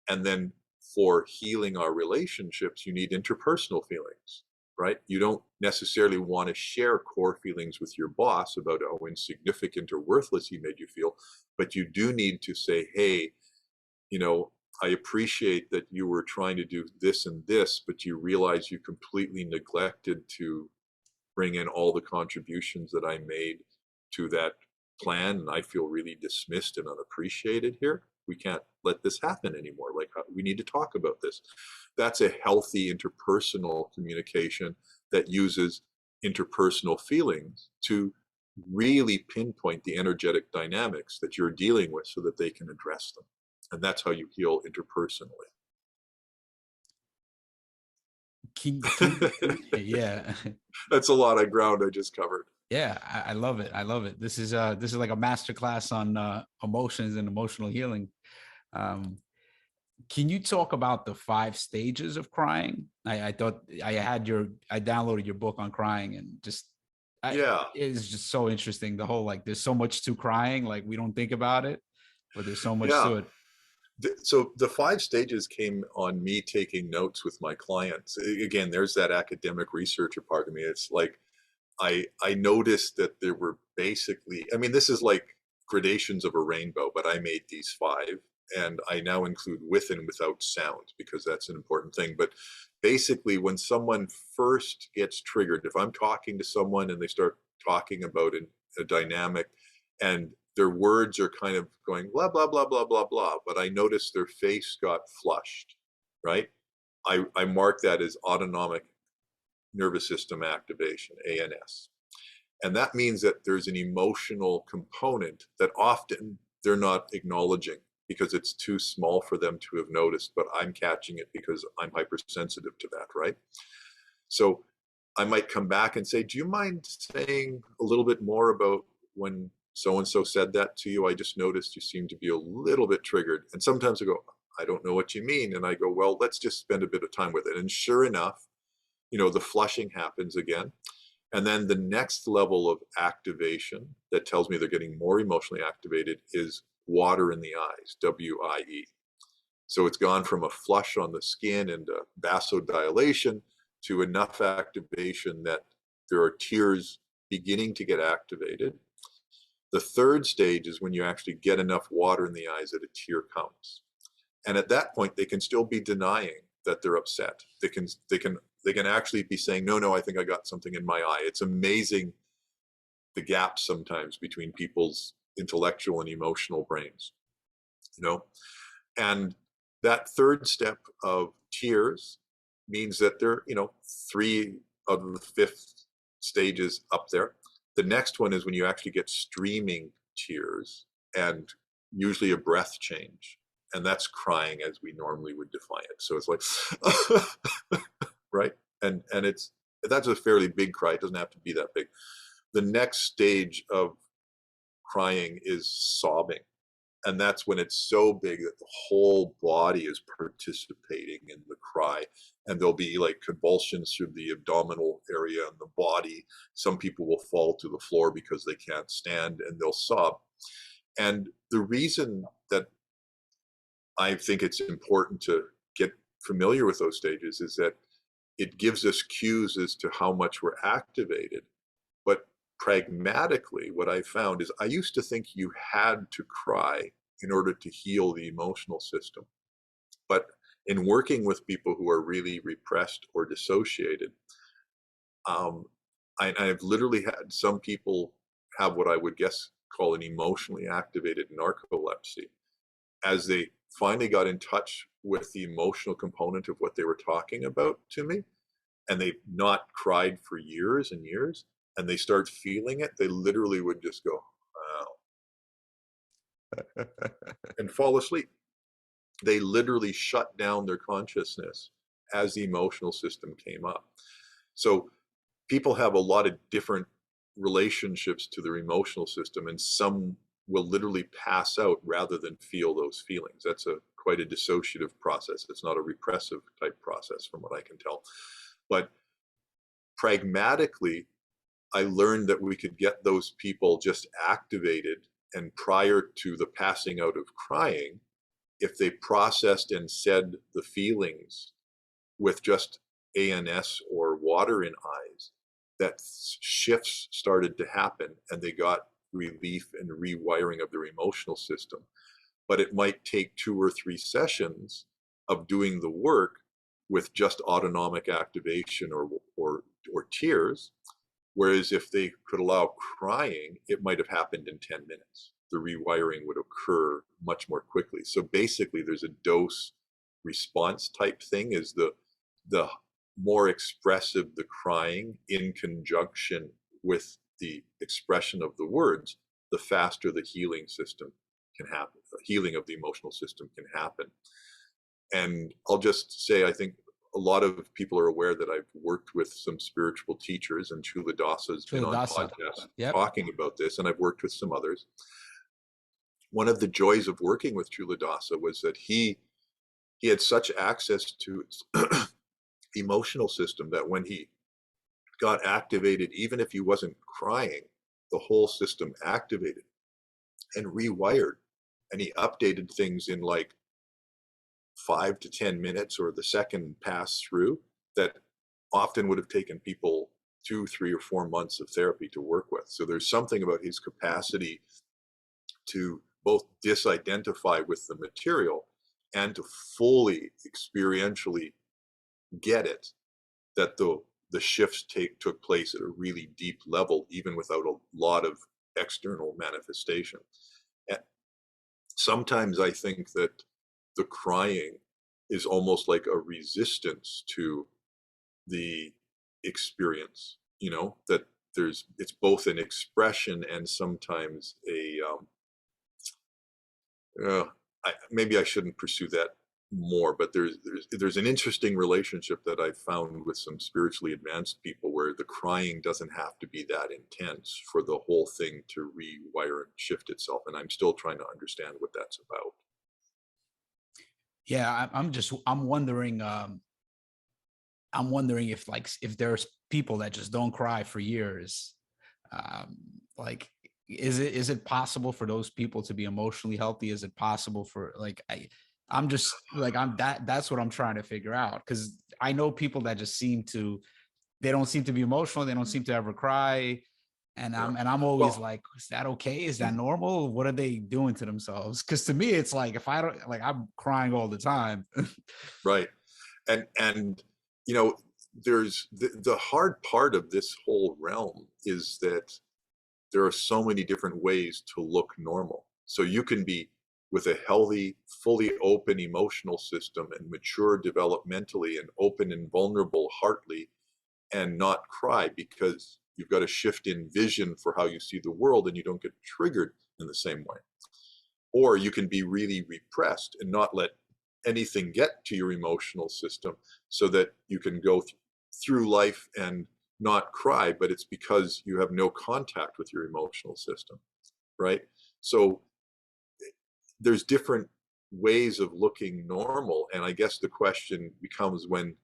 And then for healing our relationships, you need interpersonal feelings, right? You don't necessarily want to share core feelings with your boss about how insignificant or worthless he made you feel, but you do need to say, hey, I appreciate that you were trying to do this and this, but you realize you completely neglected to bring in all the contributions that I made to that plan, and I feel really dismissed and unappreciated here. We can't let this happen anymore. Like, we need to talk about this. That's a healthy interpersonal communication that uses interpersonal feelings to really pinpoint the energetic dynamics that you're dealing with so that they can address them. And that's how you heal interpersonally. Yeah. That's a lot of ground I just covered. Yeah, I love it. I love it. This is like a master class on emotions and emotional healing. Can you talk about the 5 stages of crying? I thought I downloaded your book on crying, and Yeah. it's just so interesting. The whole, like, there's so much to crying, like we don't think about it, but there's so much Yeah. to it. So the 5 stages came on me taking notes with my clients. Again, there's that academic researcher part of me. It's like, I noticed that there were basically, this is like gradations of a rainbow, but I made these 5, and I now include with and without sound because that's an important thing. But basically, when someone first gets triggered, if I'm talking to someone and they start talking about a dynamic and their words are kind of going blah, blah, blah, blah, blah, blah, but I noticed their face got flushed, right? I mark that as autonomic nervous system activation, ANS. And that means that there's an emotional component that often they're not acknowledging because it's too small for them to have noticed, but I'm catching it because I'm hypersensitive to that, right? So I might come back and say, do you mind saying a little bit more about when so-and-so said that to you? I just noticed you seem to be a little bit triggered. And sometimes I go, I don't know what you mean. And I go, well, let's just spend a bit of time with it. And sure enough, the flushing happens again. And then the next level of activation that tells me they're getting more emotionally activated is water in the eyes, WIE. So it's gone from a flush on the skin and a vasodilation to enough activation that there are tears beginning to get activated. The third stage is when you actually get enough water in the eyes that a tear comes. And at that point, they can still be denying that they're upset. They can actually be saying, no, I think I got something in my eye. It's amazing the gaps sometimes between people's intellectual and emotional brains, you know? And that third step of tears means that they're, 3 out of the 5th stages up there. The next one is when you actually get streaming tears and usually a breath change. And that's crying as we normally would define it. So it's like, right? And that's a fairly big cry. It doesn't have to be that big. The next stage of crying is sobbing. And that's when it's so big that the whole body is participating in the cry. And there'll be like convulsions through the abdominal area and the body. Some people will fall to the floor because they can't stand and they'll sob. And the reason that I think it's important to get familiar with those stages is that it gives us cues as to how much we're activated. But pragmatically, what I found is I used to think you had to cry in order to heal the emotional system. But in working with people who are really repressed or dissociated, I've literally had some people have what I would guess call an emotionally activated narcolepsy. As they finally got in touch with the emotional component of what they were talking about to me, and they've not cried for years and years, and they start feeling it, they literally would just go, wow, and fall asleep. They literally shut down their consciousness as the emotional system came up. So people have a lot of different relationships to their emotional system, and some will literally pass out rather than feel those feelings. That's quite a dissociative process. It's not a repressive type process from what I can tell. But pragmatically, I learned that we could get those people just activated, and prior to the passing out of crying, if they processed and said the feelings with just ANS or water in eyes, that shifts started to happen and they got relief and rewiring of their emotional system. But it might take 2 or 3 sessions of doing the work with just autonomic activation or tears. Whereas if they could allow crying, it might have happened in 10 minutes. The rewiring would occur much more quickly. So basically there's a dose response type thing. Is the more expressive the crying in conjunction with the expression of the words, the faster the healing system can happen. The healing of the emotional system can happen. And I'll just say, I think a lot of people are aware that I've worked with some spiritual teachers, and Culadasa has been on podcasts talking about this, and I've worked with some others. One of the joys of working with Culadasa was that he had such access to his emotional system that when he got activated, even if he wasn't crying, the whole system activated and rewired, and he updated things in like 5 to 10 minutes or the second pass through that often would have taken people 2, 3, or 4 months of therapy to work with. So there's something about his capacity to both disidentify with the material and to fully experientially get it, that the shifts took place at a really deep level, even without a lot of external manifestation. And sometimes I think that the crying is almost like a resistance to the experience, that it's both an expression and sometimes maybe I shouldn't pursue that more, but there's an interesting relationship that I've found with some spiritually advanced people where the crying doesn't have to be that intense for the whole thing to rewire and shift itself. And I'm still trying to understand what that's about. Yeah, I'm wondering if there's people that just don't cry for years. Like, is it possible for those people to be emotionally healthy? Is it possible for that's what I'm trying to figure out, because I know people that just seem to they don't seem to be emotional. They don't seem to ever cry. And I'm always Well, like, is that okay? Is that normal? What are they doing to themselves? Because to me, it's like, if I don't, like, I'm crying all the time. right. And you know, there's the hard part of this whole realm is that there are so many different ways to look normal. So you can be with a healthy, fully open emotional system and mature developmentally and open and vulnerable heartly and not cry because you've got a shift in vision for how you see the world and you don't get triggered in the same way. Or you can be really repressed and not let anything get to your emotional system so that you can go through life and not cry, but it's because you have no contact with your emotional system, right? So there's different ways of looking normal. And I guess the question becomes when,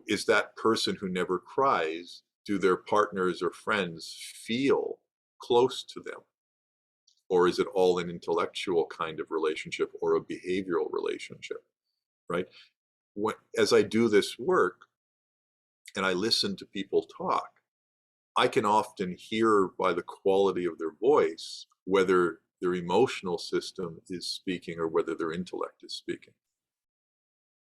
is that person who never cries, do their partners or friends feel close to them? Or is it all an intellectual kind of relationship or a behavioral relationship, right? As I do this work and I listen to people talk, I can often hear by the quality of their voice whether their emotional system is speaking or whether their intellect is speaking,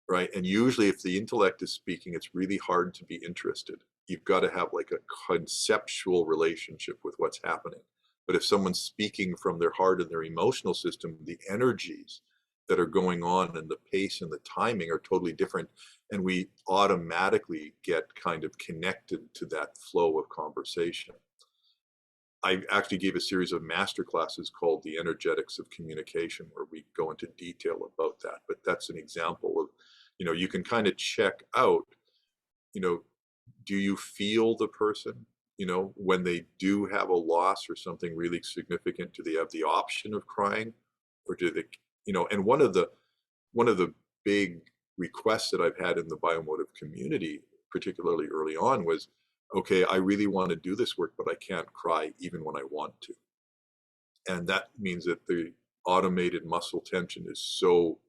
right? And usually if the intellect is speaking, it's really hard to be interested. You've got to have like a conceptual relationship with what's happening. But if someone's speaking from their heart and their emotional system, the energies that are going on and the pace and the timing are totally different. And we automatically get kind of connected to that flow of conversation. I actually gave a series of master classes called The Energetics of Communication, where we go into detail about that. But that's an example of, you can kind of check out, do you feel the person? When they do have a loss or something really significant, do they have the option of crying, or do they, and one of the big requests that I've had in the biomotive community, particularly early on, was, okay, I really want to do this work, but I can't cry even when I want to. And that means that the automated muscle tension is so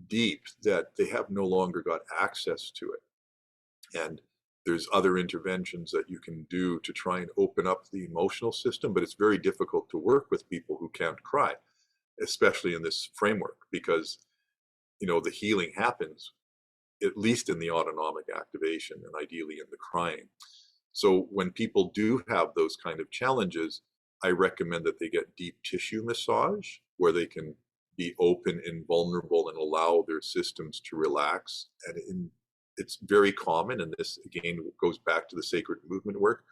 deep that they have no longer got access to it. And there's other interventions that you can do to try and open up the emotional system, but it's very difficult to work with people who can't cry, especially in this framework, because the healing happens at least in the autonomic activation and ideally in the crying. So when people do have those kind of challenges, I recommend that they get deep tissue massage where they can be open and vulnerable and allow their systems to relax. And it's very common, and this again goes back to the sacred movement work,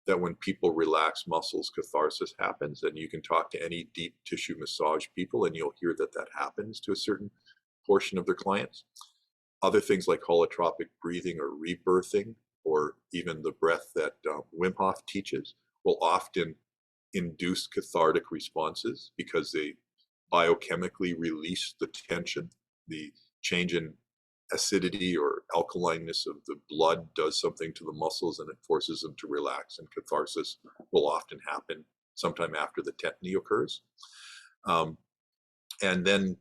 that when people relax muscles, catharsis happens. And you can talk to any deep tissue massage people and you'll hear that that happens to a certain portion of their clients. Other things like holotropic breathing or rebirthing, or even the breath that Wim Hof teaches, will often induce cathartic responses because they biochemically release the tension. The change in acidity or alkalineness of the blood does something to the muscles and it forces them to relax, and catharsis will often happen sometime after the tetany occurs. And then,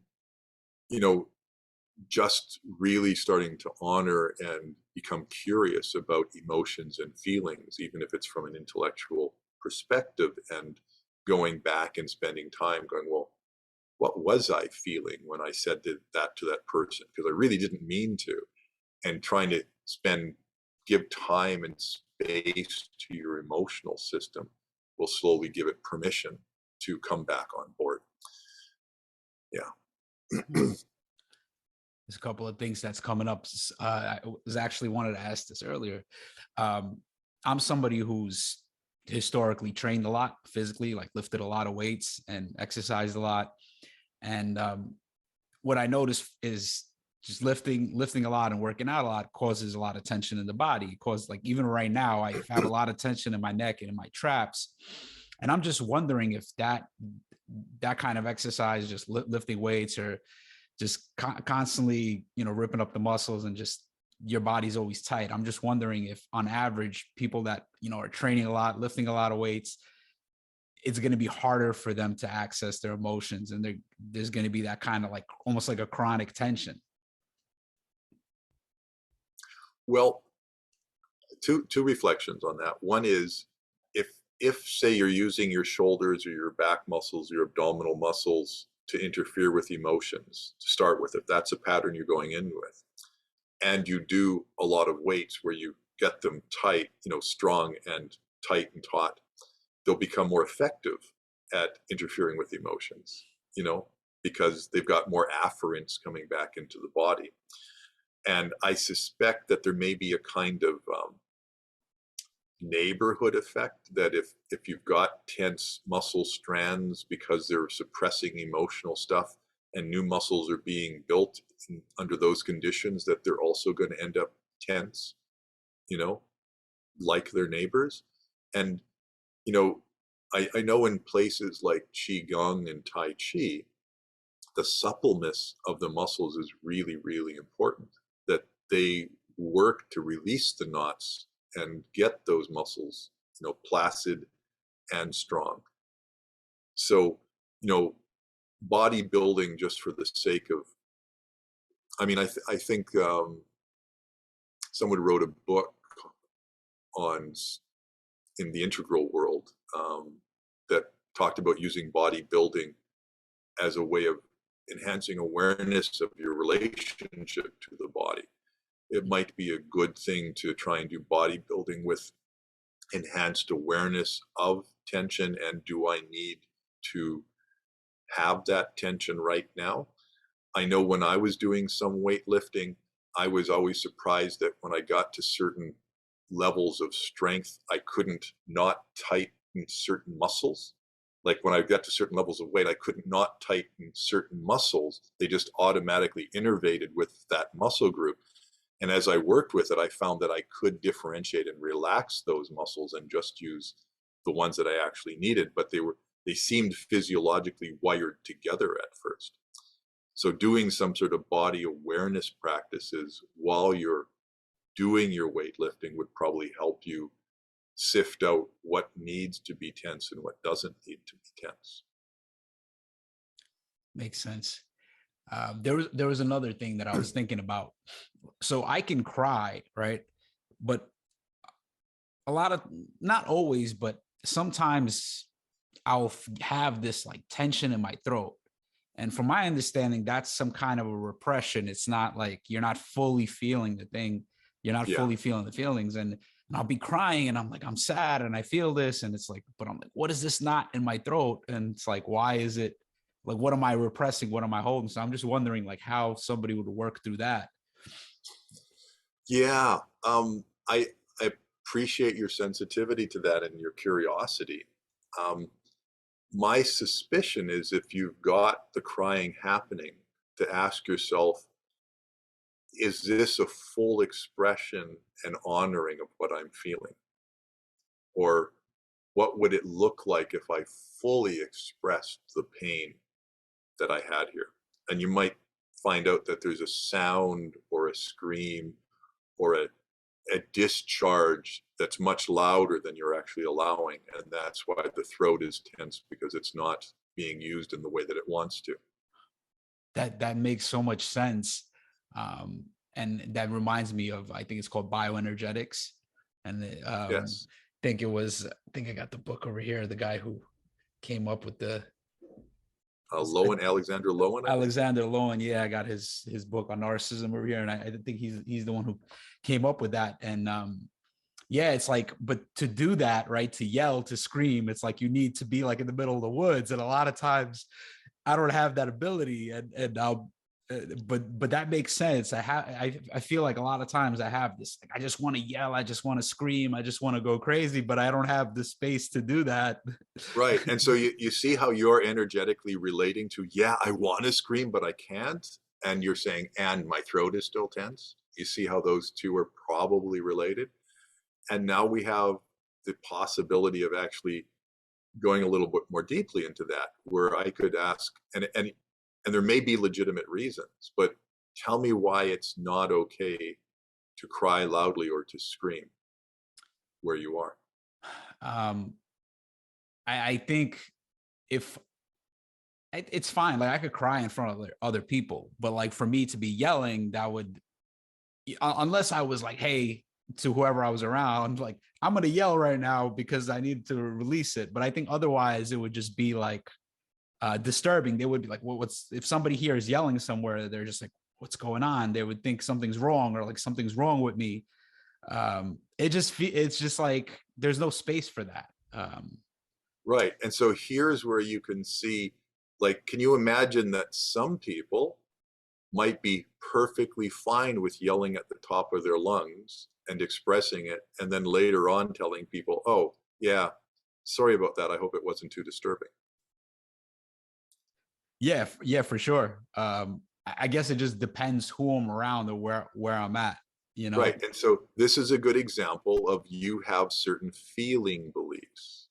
just really starting to honor and become curious about emotions and feelings, even if it's from an intellectual perspective, and going back and spending time going, well, what was I feeling when I said that to that person? Because I really didn't mean to. And trying to give time and space to your emotional system will slowly give it permission to come back on board. Yeah. There's a couple of things that's coming up. I was actually wanted to ask this earlier. I'm somebody who's historically trained a lot physically, like lifted a lot of weights and exercised a lot. And what I noticed is just lifting a lot and working out a lot causes a lot of tension in the body. It causes, like, even right now, I have a lot of tension in my neck and in my traps. And I'm just wondering if that kind of exercise, just lifting weights or just constantly, ripping up the muscles and just your body's always tight. I'm just wondering if on average, people that, are training a lot, lifting a lot of weights, it's going to be harder for them to access their emotions. And there's going to be that kind of like almost like a chronic tension. Well, two reflections on that. One is, if say you're using your shoulders or your back muscles, your abdominal muscles to interfere with emotions to start with, if that's a pattern you're going in with, and you do a lot of weights where you get them tight, strong and tight and taut, they'll become more effective at interfering with emotions, because they've got more afferents coming back into the body. And I suspect that there may be a kind of neighborhood effect, that if you've got tense muscle strands because they're suppressing emotional stuff, and new muscles are being built under those conditions, that they're also going to end up tense, like their neighbors. And I know in places like Qigong and Tai Chi, the suppleness of the muscles is really, really important, that they work to release the knots and get those muscles, placid and strong. So, bodybuilding just for the sake of, I think someone wrote a book in the integral world that talked about using bodybuilding as a way of enhancing awareness of your relationship to the body. It might be a good thing to try and do bodybuilding with enhanced awareness of tension, and do I need to have that tension right now? I know when I was doing some weightlifting, I was always surprised that when I got to certain levels of strength, I couldn't not tighten certain muscles. Like when I got to certain levels of weight, I could not tighten certain muscles. They just automatically innervated with that muscle group. And as I worked with it, I found that I could differentiate and relax those muscles and just use the ones that I actually needed, but they seemed physiologically wired together at first. So doing some sort of body awareness practices while you're doing your weightlifting would probably help you sift out what needs to be tense and what doesn't need to be tense. Makes sense. There was another thing that I was thinking about. So I can cry, right? But not always, but sometimes I'll have this like tension in my throat. And from my understanding, that's some kind of a repression. It's not like you're not fully feeling the thing. You're not fully feeling the feelings. And I'll be crying and I'm like, I'm sad and I feel this. And it's like, but I'm like, what is this knot in my throat? And it's like, why is it like, what am I repressing? What am I holding? So I'm just wondering like how somebody would work through that. Yeah. I appreciate your sensitivity to that and your curiosity. My suspicion is if you've got the crying happening, to ask yourself, is this a full expression and honoring of what I'm feeling? Or what would it look like if I fully expressed the pain that I had here? And you might find out that there's a sound or a scream or a discharge that's much louder than you're actually allowing. And that's why the throat is tense, because it's not being used in the way that it wants to. That makes so much sense. And that reminds me of, I think it's called bioenergetics. And Yes. I think I got the book over here. The guy who came up with Alexander Lowen. Alexander Lowen. Yeah, I got his book on narcissism over here. And I think he's the one who came up with that. And yeah, it's like, but to do that, right, to yell, to scream, it's like you need to be like in the middle of the woods. And a lot of times I don't have that ability, and I'll, but that makes sense. I feel like a lot of times I have this, like, I just want to yell, I just want to scream, I just want to go crazy, but I don't have the space to do that. Right. And so you see how you're energetically relating to, yeah, I want to scream, but I can't. And you're saying, and my throat is still tense. You see how those two are probably related. And now we have the possibility of actually going a little bit more deeply into that, where I could ask, and there may be legitimate reasons, but tell me why it's not okay to cry loudly or to scream where you are. I think if it's fine, like I could cry in front of other people, but like for me to be yelling, that would, unless I was like, hey, to whoever I was around, like, I'm going to yell right now because I need to release it. But I think otherwise it would just be like disturbing. They would be like, well, what's, if somebody here is yelling somewhere, they're just like, what's going on? They would think something's wrong, or like something's wrong with me. It's just like, there's no space for that. Right. And so here's where you can see, like, can you imagine that some people might be perfectly fine with yelling at the top of their lungs and expressing it, and then later on telling people, oh, yeah, sorry about that. I hope it wasn't too disturbing. Yeah, yeah, for sure. I guess it just depends who I'm around or where I'm at, you know. Right. And so this is a good example of, you have certain feeling beliefs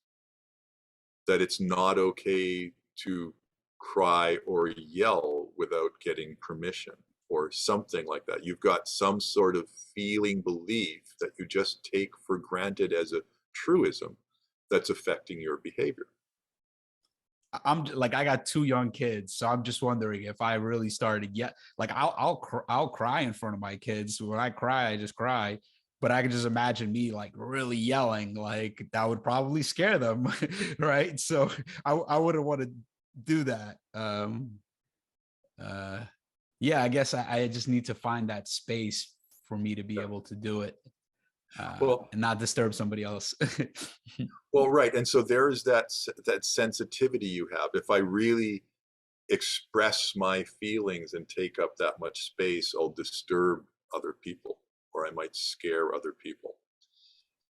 that it's not okay to cry or yell without getting permission or something like that. You've got some sort of feeling belief that you just take for granted as a truism that's affecting your behavior. I'm like, I got two young kids, so I'm just wondering if I really started yet. Like, I'll cry in front of my kids. When I cry, I just cry. But I can just imagine me like really yelling, like that would probably scare them, right? So I wouldn't want to do that. Uh, yeah, I guess I just need to find that space for me to be able to do it, Well, and not disturb somebody else. well, right. And so there's that sensitivity you have. If I really express my feelings and take up that much space, I'll disturb other people, or I might scare other people.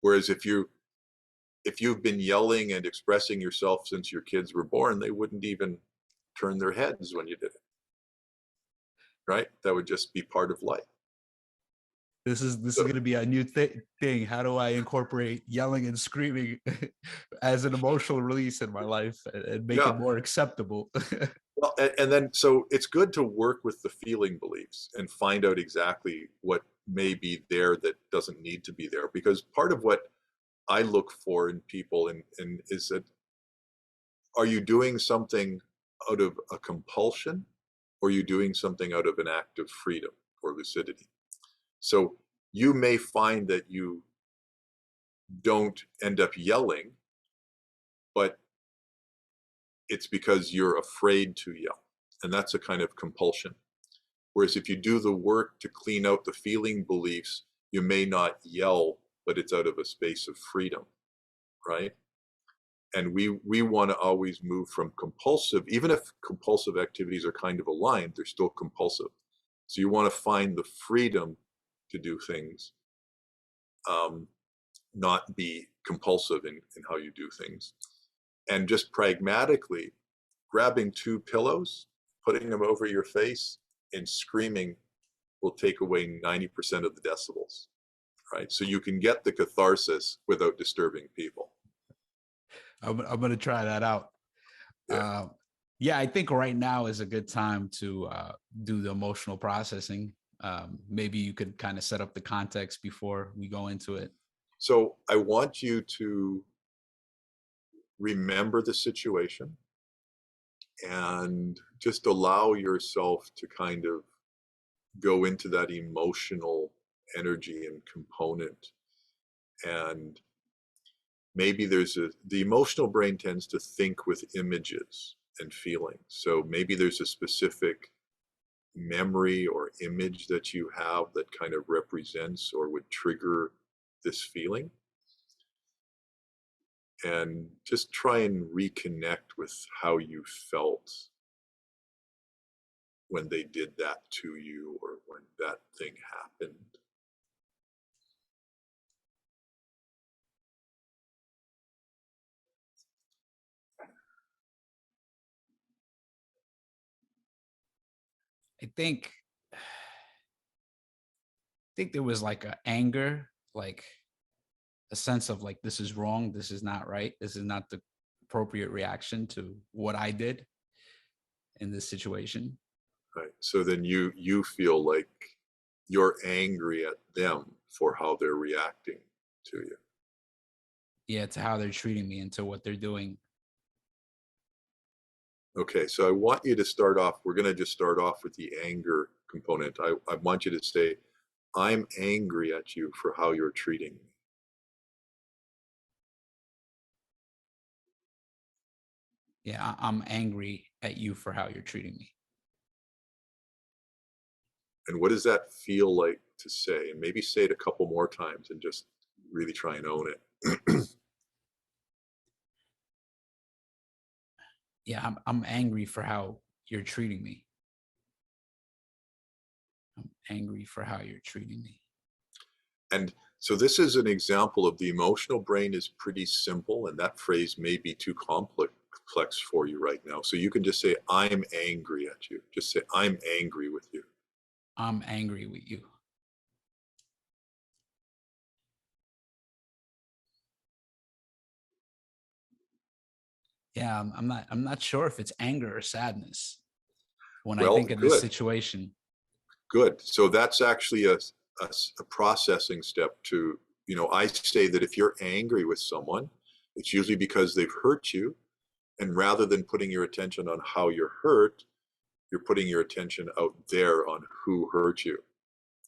Whereas if you've been yelling and expressing yourself since your kids were born, they wouldn't even turn their heads when you did it, right? That would just be part of life. This is So, going to be a new thing. How do I incorporate yelling and screaming as an emotional release in my life, and make yeah. it more acceptable? Well, and then so it's good to work with the feeling beliefs and find out exactly what may be there that doesn't need to be there. Because part of what I look for in people and is that, are you doing something out of a compulsion, or are you doing something out of an act of freedom or lucidity? So you may find that you don't end up yelling, but it's because you're afraid to yell. And that's a kind of compulsion. Whereas if you do the work to clean out the feeling beliefs, you may not yell, but it's out of a space of freedom, right? And we want to always move from compulsive, even if compulsive activities are kind of aligned, they're still compulsive. So you want to find the freedom to do things, not be compulsive in how you do things. And just pragmatically, grabbing two pillows, putting them over your face, and screaming will take away 90% of the decibels, right? So you can get the catharsis without disturbing people. I'm going to try that out. Yeah. Uh, yeah, I think right now is a good time to do the emotional processing. Maybe you could kind of set up the context before we go into it. So I want you to remember the situation and just allow yourself to kind of go into that emotional energy and component. And maybe the emotional brain tends to think with images and feelings. So maybe there's a specific memory or image that you have that kind of represents or would trigger this feeling. And just try and reconnect with how you felt when they did that to you, or when that thing happened. I think there was like a anger, like a sense of like, this is wrong, this is not right, this is not the appropriate reaction to what I did in this situation. Right. So then you feel like you're angry at them for how they're reacting to you. Yeah, to how they're treating me and to what they're doing. Okay, so I want you to start off, we're going to just start off with the anger component. I want you to say, I'm angry at you for how you're treating me. Yeah, I'm angry at you for how you're treating me. And what does that feel like to say? And maybe say it a couple more times and just really try and own it. Yeah, I'm angry for how you're treating me. I'm angry for how you're treating me. And so this is an example of the emotional brain is pretty simple, and that phrase may be too complex for you right now. So you can just say, I'm angry at you. Just say, I'm angry with you. I'm angry with you. Yeah, I'm not sure if it's anger or sadness when I Well, think of this good, situation. good. So that's actually a processing step to, I say that if you're angry with someone, it's usually because they've hurt you. And rather than putting your attention on how you're hurt, you're putting your attention out there on who hurt you.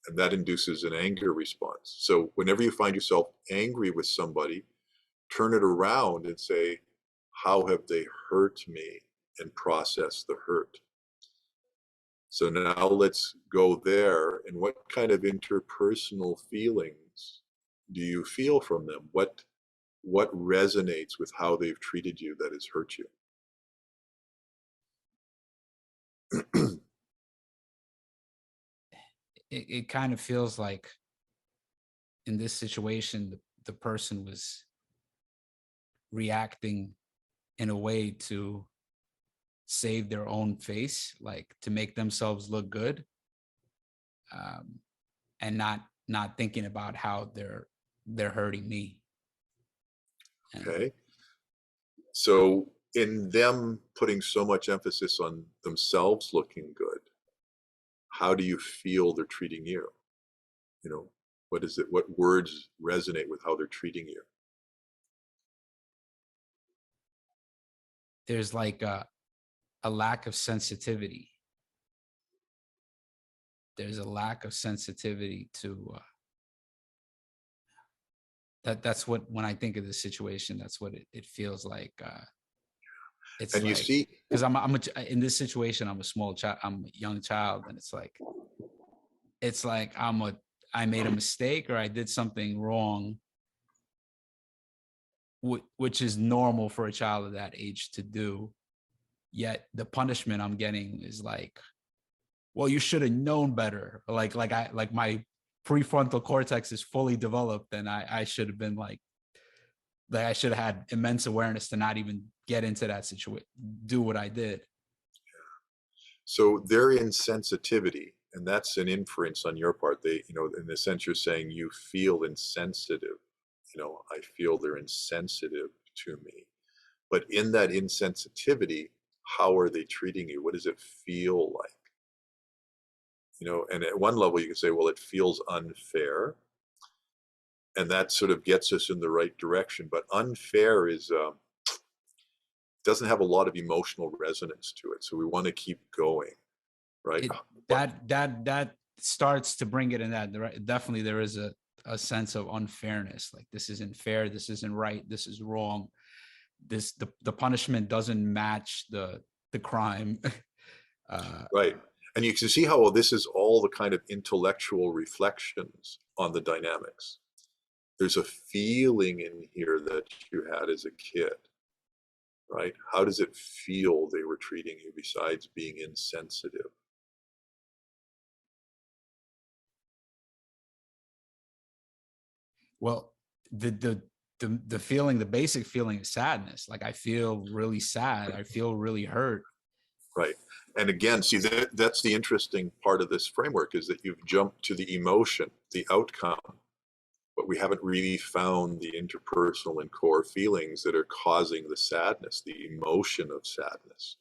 And that induces an anger response. So whenever you find yourself angry with somebody, turn it around and say, how have they hurt me? And process the hurt. So now let's go there. And what kind of interpersonal feelings do you feel from them? What resonates with how they've treated you that has hurt you? It kind of feels like in this situation, the person was reacting in a way to save their own face, like to make themselves look good, um, and not thinking about how they're hurting me. And Okay. So in them putting so much emphasis on themselves looking good, how do you feel they're treating you? You know, what is it? What words resonate with how they're treating you? there's like a lack of sensitivity. There's a lack of sensitivity to that's what, when I think of this situation, that's what it feels like. It's And you like, see, because in this situation, I'm a small child, I'm a young child, and it's like I made a mistake or I did something wrong, which is normal for a child of that age to do. Yet the punishment I'm getting is like, well, you should have known better. Like my prefrontal cortex is fully developed, and I should have been like I should have had immense awareness to not even get into that situation, do what I did. so their insensitivity, and that's an inference on your part. They, in a sense, you're saying you feel insensitive. I feel they're insensitive to me. But in that insensitivity, how are they treating you? What does it feel like? And at one level, you can say, well, it feels unfair. And that sort of gets us in the right direction. But unfair doesn't have a lot of emotional resonance to it. So we want to keep going, right? It But that starts to bring it in that direction. Definitely, there is a sense of unfairness. Like, this isn't fair. This isn't right. This is wrong. The punishment doesn't match the crime. uh, right. And you can see how this is all the kind of intellectual reflections on the dynamics. There's a feeling in here that you had as a kid, right? How does it feel they were treating you besides being insensitive? well, the feeling, the basic feeling is sadness. Like, I feel really sad. I feel really hurt. Right. And again, see, that's the interesting part of this framework is that you've jumped to the emotion, the outcome, but we haven't really found the interpersonal and core feelings that are causing the sadness, the emotion of sadness.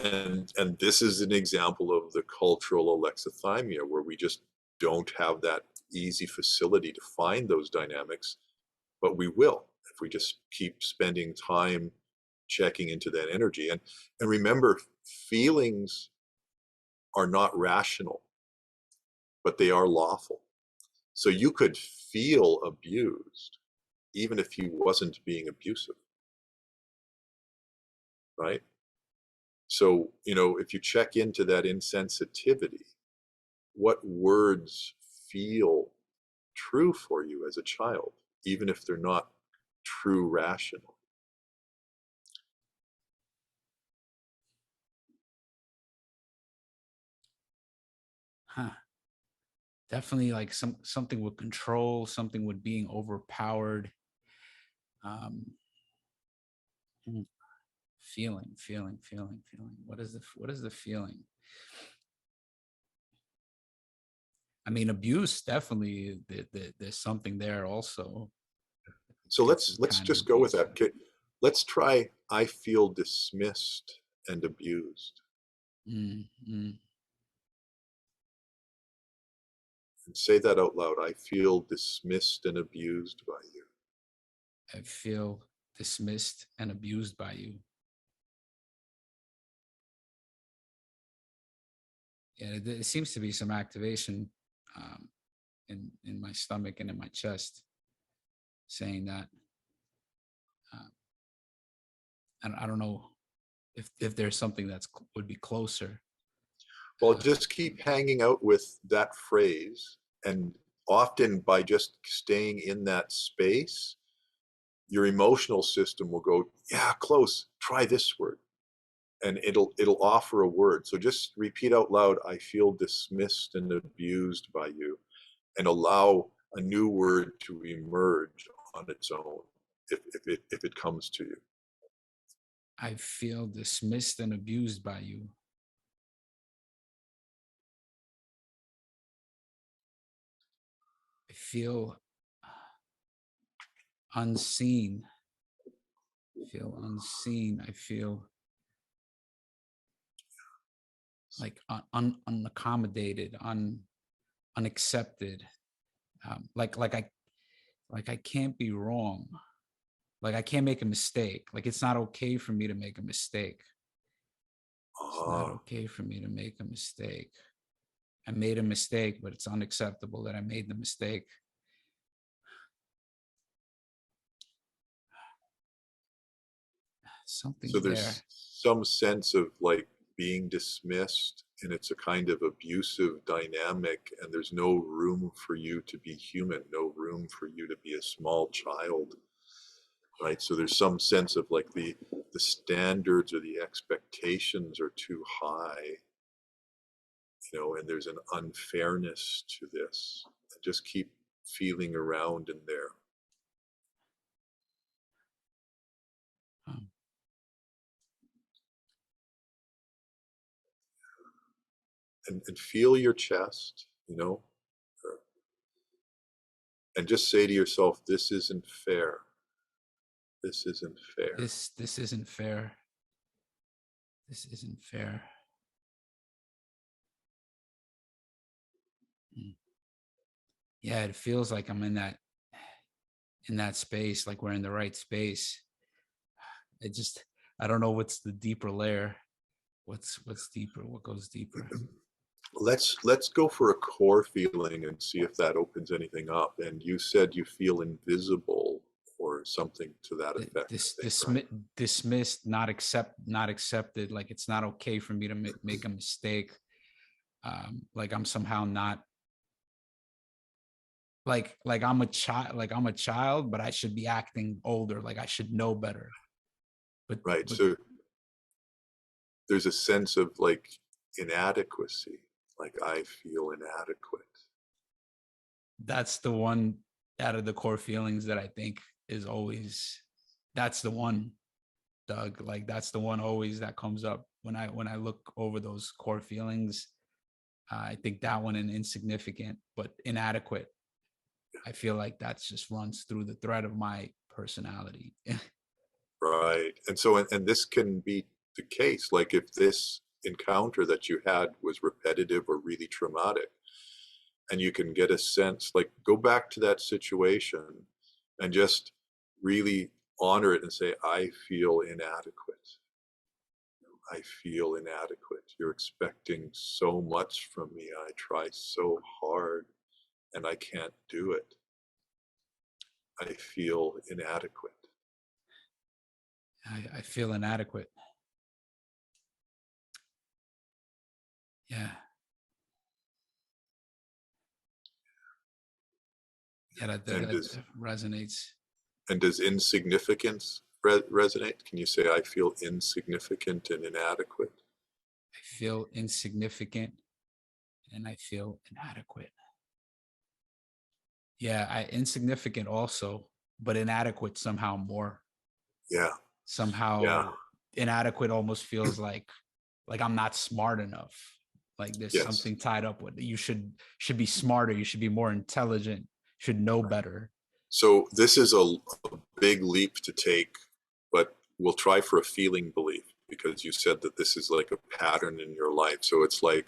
And this is an example of the cultural alexithymia, where we just don't have that easy facility to find those dynamics, but we will if we just keep spending time checking into that energy. And remember, feelings are not rational. but they are lawful. So you could feel abused even if he wasn't being abusive, right? So, if you check into that insensitivity, what words feel true for you as a child, even if they're not true rational? Huh. Definitely like something with control, something with being overpowered. Um, hmm, feeling. What is the feeling? I mean, abuse definitely. There's something there also. So It's let's a let's kind of just go with abuse. that. Let's try I feel dismissed and abused. Mm, mm. And say that out loud. I feel dismissed and abused by you. I feel dismissed and abused by you. Yeah, it seems to be some activation um, in my stomach and in my chest, saying that. Uh, and I don't know if there's something that's would be closer. Well, just keep hanging out with that phrase. And often by just staying in that space, your emotional system will go, yeah, close, try this word. And it'll offer a word. So just repeat out loud, I feel dismissed and abused by you, and allow a new word to emerge on its own if it comes to you. I feel dismissed and abused by you. I feel unseen. Feel unseen. I feel like unaccommodated, unaccepted. Like I can't be wrong. Like I can't make a mistake. Like it's not okay for me to make a mistake. It's not Ah, okay for me to make a mistake. I made a mistake, but it's unacceptable that I made the mistake. so Something's there. there's some sense of like being dismissed, and it's a kind of abusive dynamic, and there's no room for you to be human, no room for you to be a small child, right? So there's some sense of like the standards or the expectations are too high, and there's an unfairness to this. And just keep feeling around in there. Um, And feel your chest, and just say to yourself, this isn't fair. This isn't fair. this isn't fair. This isn't fair. Mm. Yeah, it feels like I'm in that space, like we're in the right space. It just I don't know what's the deeper layer. What's deeper? What goes deeper? Let's go for a core feeling and see if that opens anything up. And you said you feel invisible or something to that effect, I This think, right? dismissed, not accepted. Like it's not okay for me to make a mistake. Like I'm somehow not like I'm a child. Like I'm a child, but I should be acting older. Like I should know better. But Right. but So there's a sense of like inadequacy, like I feel inadequate. that's the one out of the core feelings that I think is always that's the one, Doug. Like that's the one always that comes up when I look over those core feelings. I think that one and insignificant, but inadequate. I feel like that just runs through the thread of my personality. Right. And so, and this can be the case. Like if this encounter that you had was repetitive or really traumatic, and you can get a sense, like go back to that situation and just really honor it and say, I feel inadequate. I feel inadequate. You're expecting so much from me. I try so hard and I can't do it. I feel inadequate. I feel inadequate. Yeah. Yeah, And that resonates. does insignificance resonate? Can you say, I feel insignificant and inadequate? I feel insignificant and I feel inadequate. Yeah, insignificant also, but inadequate somehow more. Yeah, yeah, Somehow inadequate almost feels like I'm not smart enough. Like there's yes. something tied up with it. You should be smarter. You should be more intelligent. Should know better. So this is a big leap to take, but we'll try for a feeling belief, because you said that this is like a pattern in your life. So it's like,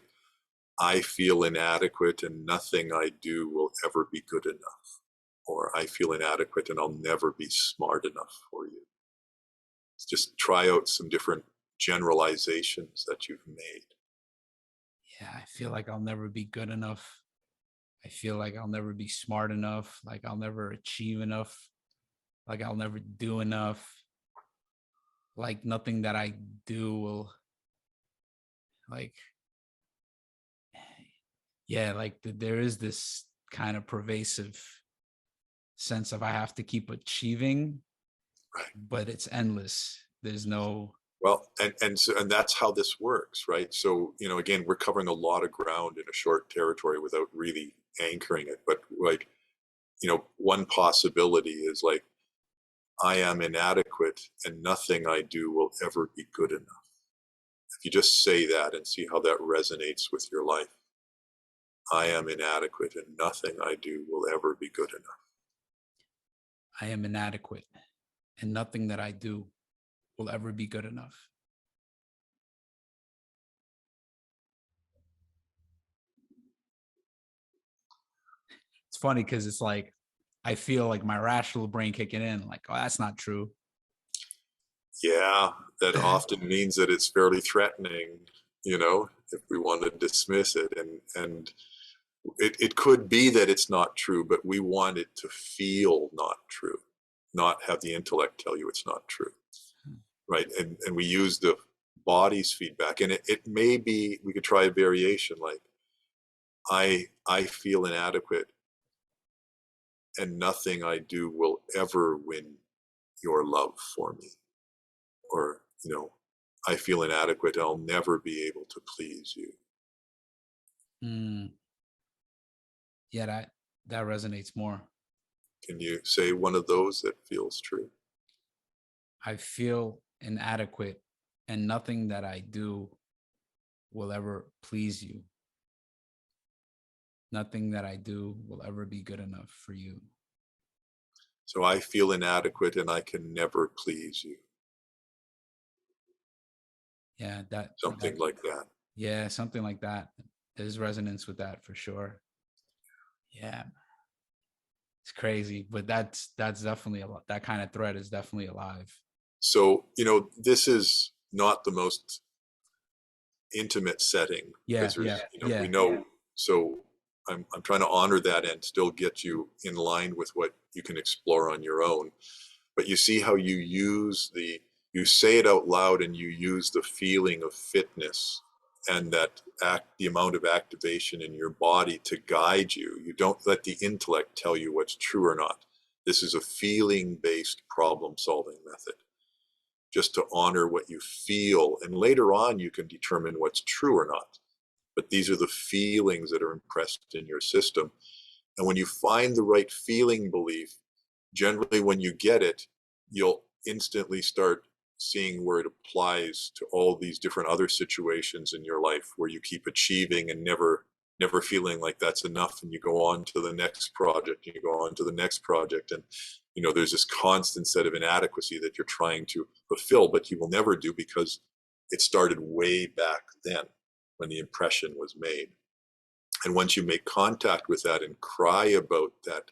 I feel inadequate and nothing I do will ever be good enough. Or I feel inadequate and I'll never be smart enough for you. Just try out some different generalizations that you've made. Yeah, I feel like I'll never be good enough. I feel like I'll never be smart enough. Like I'll never achieve enough. Like I'll never do enough. Like nothing that I do will, like, yeah, like there is this kind of pervasive sense of I have to keep achieving, Right. but it's endless. There's no. Well, and that's how this works, right? So, again, we're covering a lot of ground in a short territory without really anchoring it. But like, one possibility is like, I am inadequate and nothing I do will ever be good enough. If you just say that and see how that resonates with your life. I am inadequate and nothing I do will ever be good enough. I am inadequate and nothing that I do will ever be good enough. It's funny because it's like I feel like my rational brain kicking in, like, oh, that's not true. Yeah, that often means that it's fairly threatening, if we want to dismiss it. And it could be that it's not true, but we want it to feel not true, not have the intellect tell you it's not true. Right. And we use the body's feedback. And it may be, we could try a variation like, I feel inadequate and nothing I do will ever win your love for me. Or, I feel inadequate. I'll never be able to please you. Mm, yeah, that resonates more. Can you say one of those that feels true? I feel inadequate and nothing that I do will ever please you. Nothing that I do will ever be good enough for you. So I feel inadequate and I can never please you. Yeah, Something like that. Yeah, something like that. There's resonance with that for sure. Yeah. It's crazy, but that's definitely a lot. That kind of thread is definitely alive. So, this is not the most intimate setting, Yeah, because yeah, we yeah. know. So I'm trying to honor that and still get you in line with what you can explore on your own. But you see how you say it out loud and you use the feeling of fitness and the amount of activation in your body to guide you. You don't let the intellect tell you what's true or not. This is a feeling-based problem-solving method, just to honor what you feel. And later on, you can determine what's true or not. But these are the feelings that are impressed in your system. And when you find the right feeling belief, generally when you get it, you'll instantly start seeing where it applies to all these different other situations in your life where you keep achieving and never feeling like that's enough, and you go on to the next project and you go on to the next project, and there's this constant set of inadequacy that you're trying to fulfill, but you will never do because it started way back then when the impression was made. And once you make contact with that and cry about that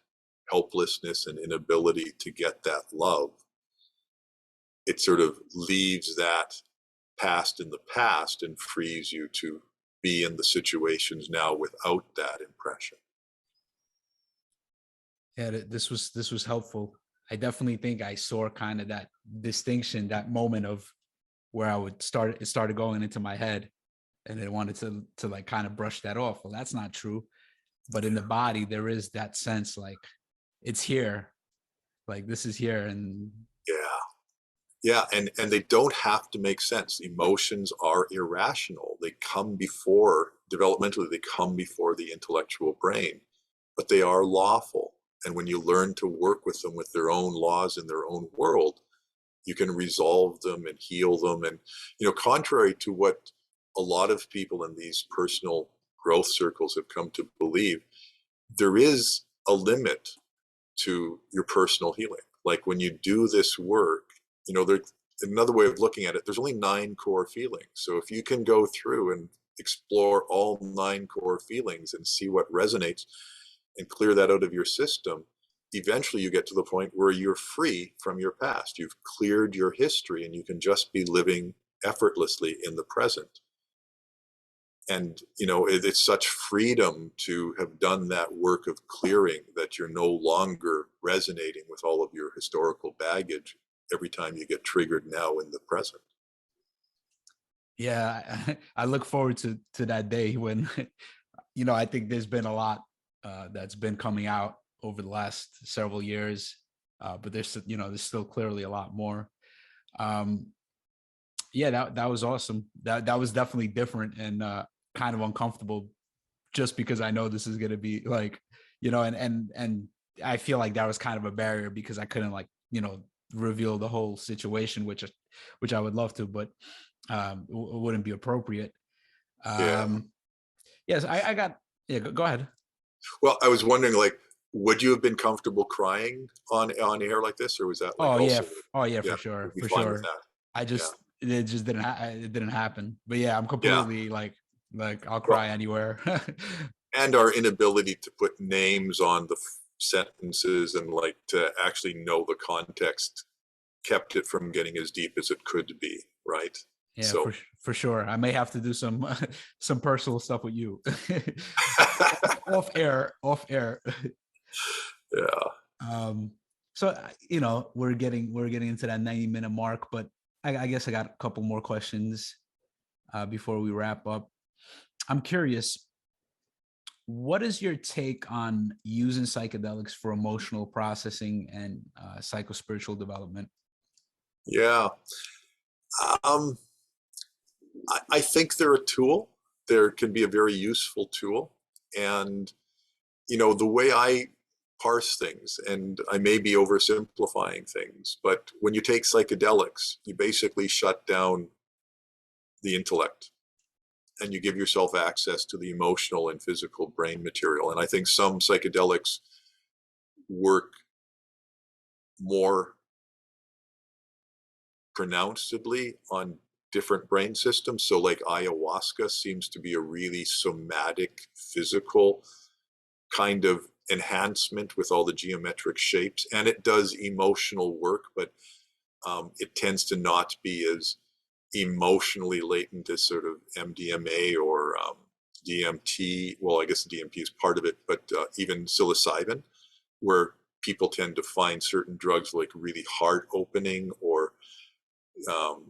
helplessness and inability to get that love, it sort of leaves that past in the past and frees you to be in the situations now without that impression. Yeah, this was helpful. I definitely think I saw kind of that distinction, that moment of where it started going into my head, and I wanted to like kind of brush that off. Well, that's not true. But in the body, there is that sense like it's here, like this is here, and Yeah. Yeah, and they don't have to make sense. Emotions are irrational. They come before, developmentally, they come before the intellectual brain, but they are lawful. And when you learn to work with them with their own laws in their own world, you can resolve them and heal them. And, contrary to what a lot of people in these personal growth circles have come to believe, there is a limit to your personal healing. Like when you do this work, there's another way of looking at it. There's only 9 core feelings. So if you can go through and explore all 9 core feelings and see what resonates and clear that out of your system, eventually you get to the point where you're free from your past. You've cleared your history and you can just be living effortlessly in the present. And, it's such freedom to have done that work of clearing that you're no longer resonating with all of your historical baggage every time you get triggered now in the present. yeah, I look forward to that day when, I think there's been a lot that's been coming out over the last several years, but there's still clearly a lot more. Yeah, that was awesome. That was definitely different and kind of uncomfortable, just because I know this is going to be like, and I feel like that was kind of a barrier because I couldn't like, reveal the whole situation, which I would love to, but it wouldn't be appropriate. Yeah. Yes, I got, yeah, go ahead. Well, I was wondering, like, would you have been comfortable crying on air like this, or was that like Oh yeah, also? oh yeah, Yeah, for sure, you'd be for fine with sure. that. I Yeah. just it just it didn't happen. But yeah, I'm Yeah. completely like I'll Well, cry anywhere. and our inability to put names on the sentences and like to actually know the context kept it from getting as deep as it could be, right? Yeah, So for sure. I may have to do some some personal stuff with you. Off air, off air. yeah. Um, so we're getting into that 90-minute mark, but I guess I got a couple more questions before we wrap up. I'm curious, what is your take on using psychedelics for emotional processing and psychospiritual development? Yeah. Um, I think they're a tool. There can be a very useful tool. And, the way I parse things, and I may be oversimplifying things, but when you take psychedelics, you basically shut down the intellect and you give yourself access to the emotional and physical brain material. And I think some psychedelics work more pronouncedly on different brain systems. So, like ayahuasca seems to be a really somatic, physical kind of enhancement with all the geometric shapes, and it does emotional work, but it tends to not be as emotionally latent as sort of MDMA or DMT. Well, I guess DMT is part of it, but even psilocybin, where people tend to find certain drugs like really heart opening or um,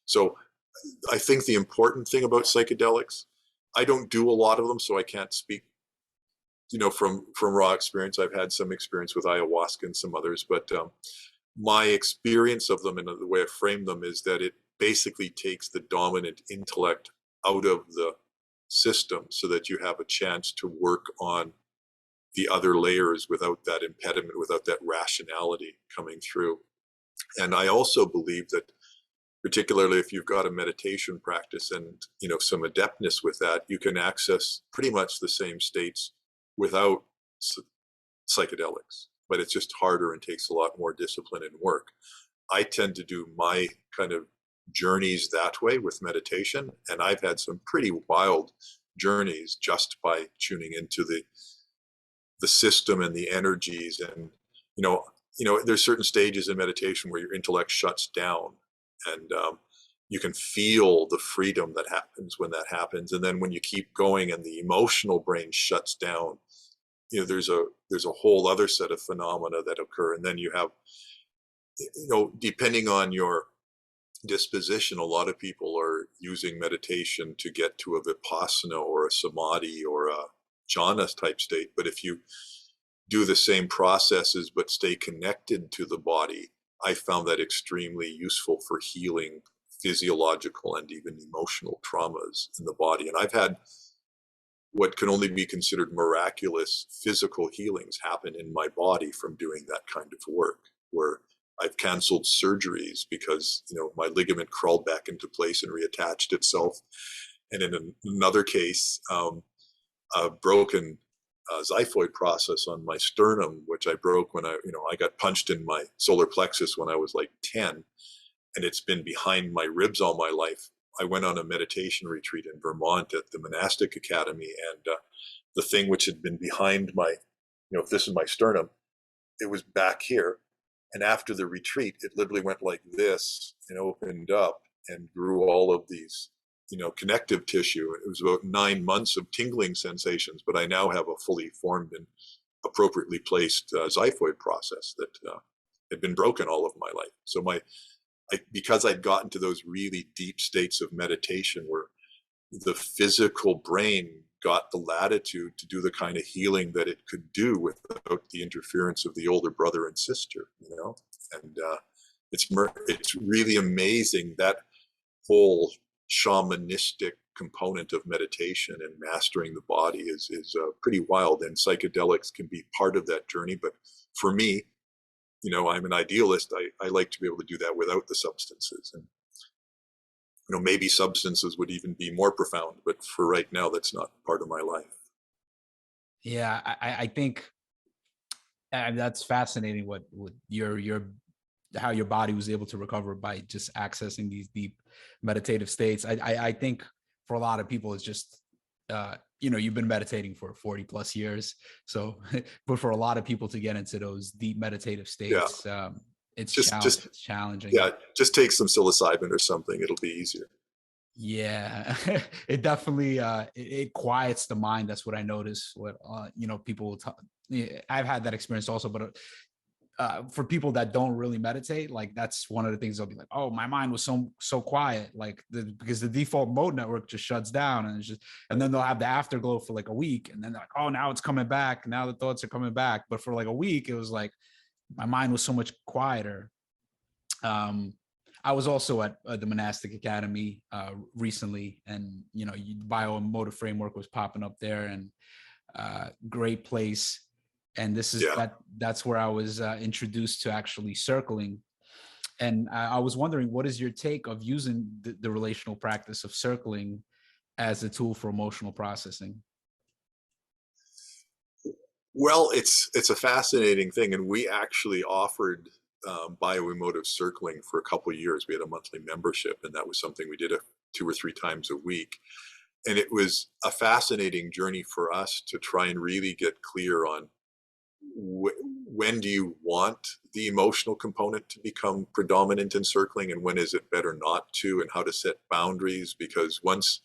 so I think the important thing about psychedelics, I don't do a lot of them, so I can't speak, from raw experience. I've had some experience with ayahuasca and some others, but my experience of them and the way I frame them is that it basically takes the dominant intellect out of the system so that you have a chance to work on the other layers without that impediment, without that rationality coming through. And I also believe that particularly if you've got a meditation practice and some adeptness with that, you can access pretty much the same states without psychedelics, but it's just harder and takes a lot more discipline and work. I tend to do my kind of journeys that way with meditation, and I've had some pretty wild journeys just by tuning into the system and the energies. And there's certain stages in meditation where your intellect shuts down, and you can feel the freedom that happens when that happens. And then when you keep going and the emotional brain shuts down, there's a whole other set of phenomena that occur. And then you have, depending on your disposition, a lot of people are using meditation to get to a vipassana or a samadhi or a jhana type state. But if you do the same processes but stay connected to the body, I found that extremely useful for healing physiological and even emotional traumas in the body. And I've had what can only be considered miraculous physical healings happen in my body from doing that kind of work, where I've canceled surgeries because my ligament crawled back into place and reattached itself. And in another case, a broken xiphoid process on my sternum, which I broke when I got punched in my solar plexus when I was like 10, and it's been behind my ribs all my life. I went on a meditation retreat in Vermont at the Monastic Academy, and the thing which had been behind my, if this is my sternum, it was back here. And after the retreat, it literally went like this and opened up and grew all of these, connective tissue. It was about 9 months of tingling sensations, but I now have a fully formed and appropriately placed xiphoid process that had been broken all of my life. So because I'd gotten to those really deep states of meditation where the physical brain got the latitude to do the kind of healing that it could do without the interference of the older brother and sister, and it's really amazing. That whole shamanistic component of meditation and mastering the body is pretty wild, and psychedelics can be part of that journey. But for me, I'm an idealist. I like to be able to do that without the substances. And, maybe substances would even be more profound, but for right now, that's not part of my life. Yeah, I think that's fascinating what your how your body was able to recover by just accessing these deep meditative states. I think for a lot of people, it's just, you've been meditating for 40 plus years. So, but for a lot of people to get into those deep meditative states, it's challenging. Yeah, just take some psilocybin or something. It'll be easier. Yeah, it definitely, it quiets the mind. That's what I notice. What, people will I've had that experience also, but for people that don't really meditate, like that's one of the things they'll be like, oh, my mind was so quiet, like because the default mode network just shuts down, and then they'll have the afterglow for like a week, and then they're like, oh, now it's coming back, now the thoughts are coming back. But for like a week, it was like my mind was so much quieter. I was also at the Monastic Academy recently, and Bio-Emotive Framework was popping up there, and great place. And this is that's where I was introduced to actually circling. And I was wondering, what is your take of using the relational practice of circling as a tool for emotional processing? Well, it's a fascinating thing, and we actually offered bio-emotive circling for a couple of years. We had a monthly membership, and that was something we did 2 or 3 times a week. And it was a fascinating journey for us to try and really get clear on when do you want the emotional component to become predominant in circling, and when is it better not to, and how to set boundaries. Because once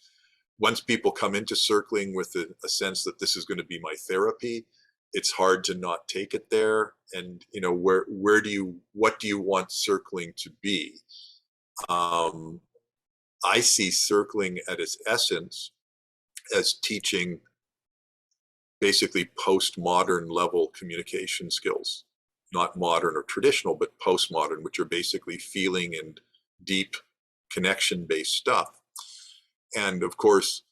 people come into circling with a sense that this is going to be my therapy, it's hard to not take it there. And what do you want circling to be? I see circling at its essence as teaching basically postmodern level communication skills, not modern or traditional, but postmodern, which are basically feeling and deep connection based stuff. And of course,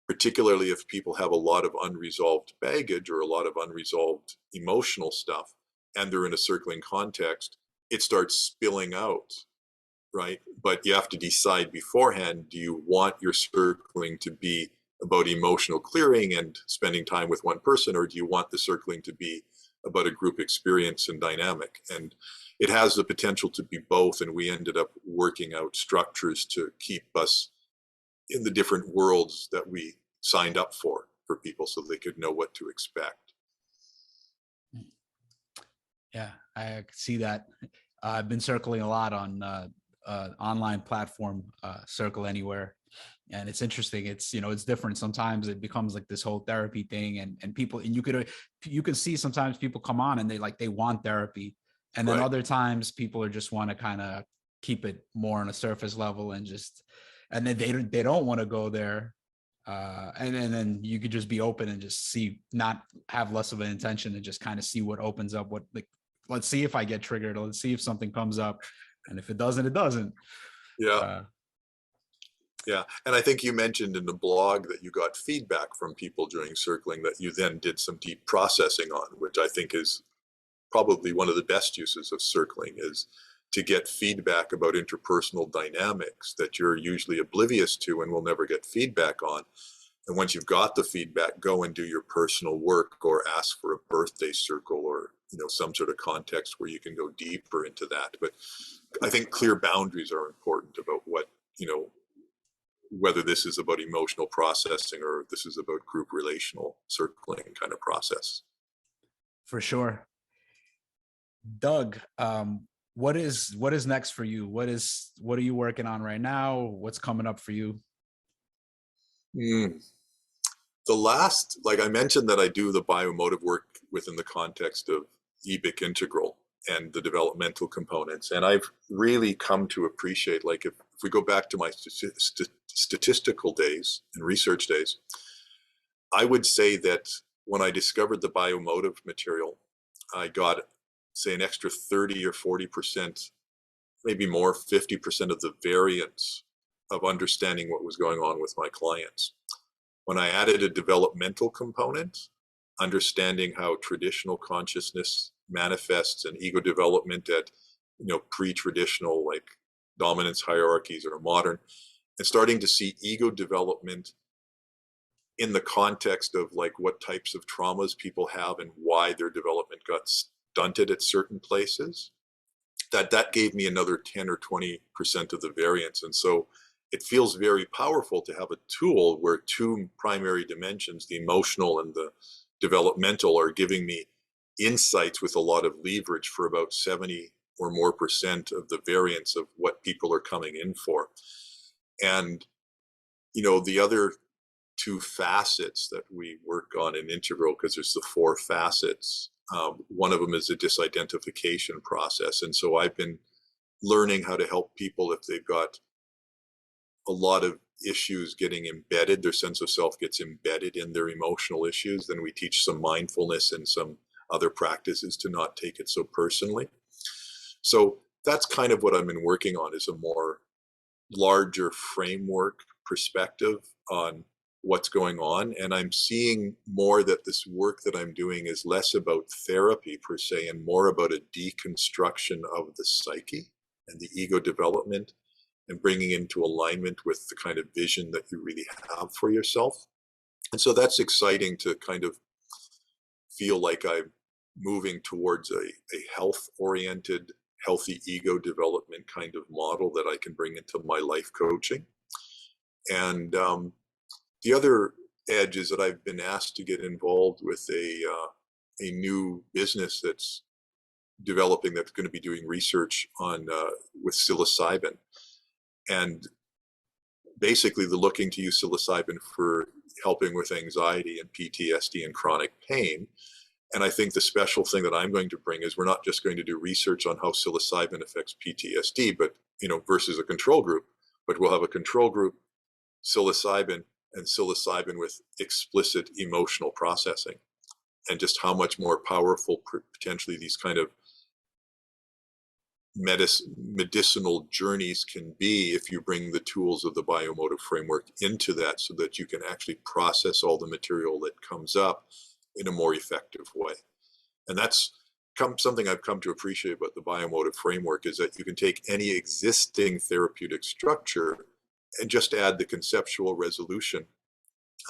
particularly if people have a lot of unresolved baggage or a lot of unresolved emotional stuff, and they're in a circling context, it starts spilling out, right? But you have to decide beforehand, do you want your circling to be about emotional clearing and spending time with one person, or do you want the circling to be about a group experience and dynamic? And it has the potential to be both, and we ended up working out structures to keep us in the different worlds that we signed up for people, so they could know what to expect. Yeah, I see that. I've been circling a lot on online platform, Circle Anywhere. And it's interesting. It's, it's different. Sometimes it becomes like this whole therapy thing, and people, and you could see sometimes people come on and they want therapy. And then Right. other times people are just want to kind of keep it more on a surface level and then they don't want to go there. And then you could just be open and just see, not have less of an intention, and just kind of see what opens up, let's see if I get triggered, let's see if something comes up. And if it doesn't, it doesn't. Yeah. Yeah. And I think you mentioned in the blog that you got feedback from people during circling that you then did some deep processing on, which I think is probably one of the best uses of circling, is to get feedback about interpersonal dynamics that you're usually oblivious to and will never get feedback on. And once you've got the feedback, go and do your personal work, or ask for a birthday circle, or some sort of context where you can go deeper into that. But I think clear boundaries are important about what, whether this is about emotional processing or this is about group relational circling kind of process. For sure. Doug, what is next for you? What are you working on right now? What's coming up for you? Like I mentioned, that I do the bio-emotive work within the context of EBIC integral and the developmental components. And I've really come to appreciate, like if we go back to my statistical days and research days, I would say that when I discovered the bio-emotive material, I got, say, an extra 30 or 40%, maybe more, 50% of the variance of understanding what was going on with my clients. When I added a developmental component, understanding how traditional consciousness manifests and ego development at, pre-traditional, like dominance hierarchies or modern, and starting to see ego development in the context of like what types of traumas people have and why their development got stunted at certain places, that gave me another 10 or 20% of the variance. And so it feels very powerful to have a tool where two primary dimensions, the emotional and the developmental, are giving me insights with a lot of leverage for about 70 or more % of the variance of what people are coming in for. And, the other two facets that we work on in integral, because there's the 4 facets, one of them is a disidentification process. And so I've been learning how to help people if they've got a lot of issues getting embedded, their sense of self gets embedded in their emotional issues. Then we teach some mindfulness and some other practices to not take it so personally. So that's kind of what I've been working on, is a more larger framework perspective on what's going on. And I'm seeing more that this work that I'm doing is less about therapy per se, and more about a deconstruction of the psyche and the ego development, and bringing into alignment with the kind of vision that you really have for yourself. And so that's exciting to kind of feel like I'm moving towards a health-oriented, healthy ego development kind of model that I can bring into my life coaching. And the other edge is that I've been asked to get involved with a new business that's developing, that's going to be doing research on with psilocybin. And basically they're looking to use psilocybin for helping with anxiety and PTSD and chronic pain. And I think the special thing that I'm going to bring is we're not just going to do research on how psilocybin affects PTSD, but versus a control group, but we'll have a control group, psilocybin, and psilocybin with explicit emotional processing, and just how much more powerful potentially these kind of medicinal journeys can be if you bring the tools of the Bio-Emotive Framework into that, so that you can actually process all the material that comes up in a more effective way. And that's something I've come to appreciate about the Bio-Emotive Framework, is that you can take any existing therapeutic structure and just add the conceptual resolution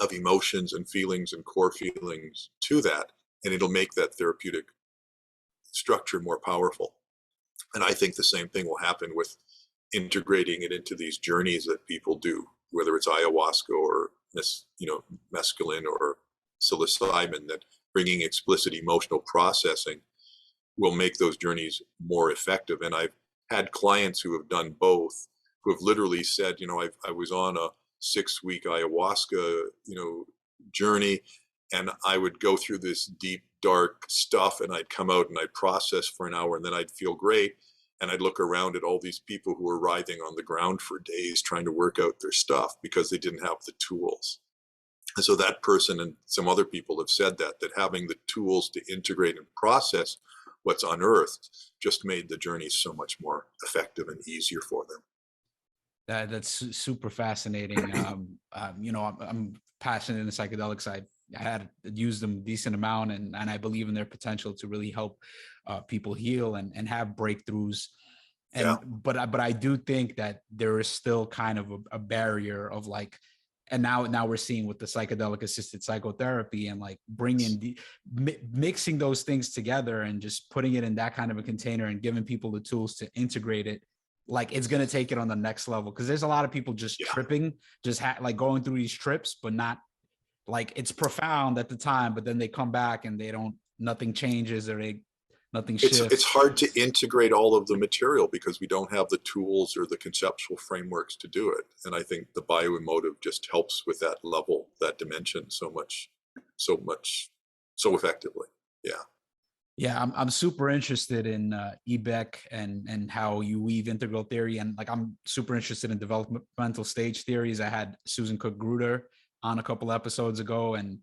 of emotions and feelings and core feelings to that, and it'll make that therapeutic structure more powerful. And I think the same thing will happen with integrating it into these journeys that people do, whether it's ayahuasca or mescaline or psilocybin, that bringing explicit emotional processing will make those journeys more effective. And I've had clients who have done both, who have literally said, I was on a 6-week ayahuasca, journey, and I would go through this deep, dark stuff, and I'd come out and I'd process for an hour, and then I'd feel great. And I'd look around at all these people who were writhing on the ground for days trying to work out their stuff because they didn't have the tools. And so that person and some other people have said that having the tools to integrate and process what's unearthed just made the journey so much more effective and easier for them. That's super fascinating. I'm passionate in the psychedelics. I had used them a decent amount, and I believe in their potential to really help people heal and have breakthroughs. And Yeah. but I do think that there is still kind of a barrier of like, and now we're seeing with the psychedelic-assisted psychotherapy and like bringing mixing those things together and just putting it in that kind of a container and giving people the tools to integrate it. Like it's going to take it on the next level, because there's a lot of people just tripping, just like going through these trips, but not like it's profound at the time, but then they come back and nothing changes, or nothing shifts. It's hard to integrate all of the material because we don't have the tools or the conceptual frameworks to do it. And I think the bio-emotive just helps with that level, that dimension so effectively. Yeah. Yeah, I'm super interested in EBEC and how you weave integral theory, and like I'm super interested in developmental stage theories. I had Susan Cook-Gruder on a couple episodes ago, and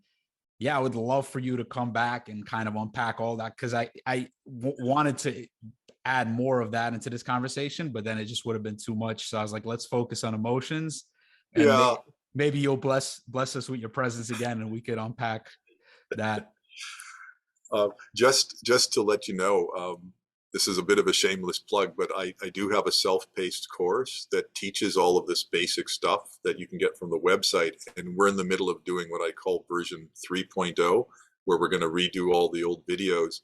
yeah, I would love for you to come back and kind of unpack all that, because I wanted to add more of that into this conversation, but then it just would have been too much. So I was like, let's focus on emotions, and Yeah. maybe you'll bless us with your presence again, and we could unpack that. Just to let you know, this is a bit of a shameless plug, but I do have a self-paced course that teaches all of this basic stuff that you can get from the website. And we're in the middle of doing what I call version 3.0, where we're going to redo all the old videos.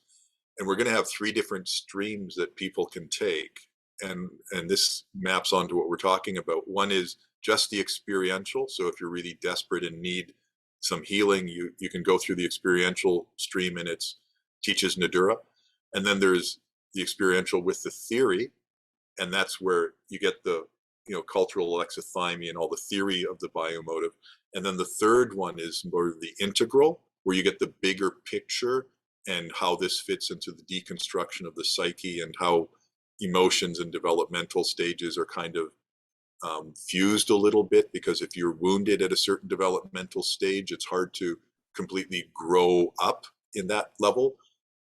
And we're going to have 3 different streams that people can take. And this maps onto what we're talking about. One is just the experiential. So if you're really desperate and need some healing, you can go through the experiential stream, and it teaches Nadura. And then there's the experiential with the theory, and that's where you get the cultural alexithymia and all the theory of the bio-emotive. And then the third one is more the integral, where you get the bigger picture and how this fits into the deconstruction of the psyche, and how emotions and developmental stages are kind of fused a little bit, because if you're wounded at a certain developmental stage, it's hard to completely grow up in that level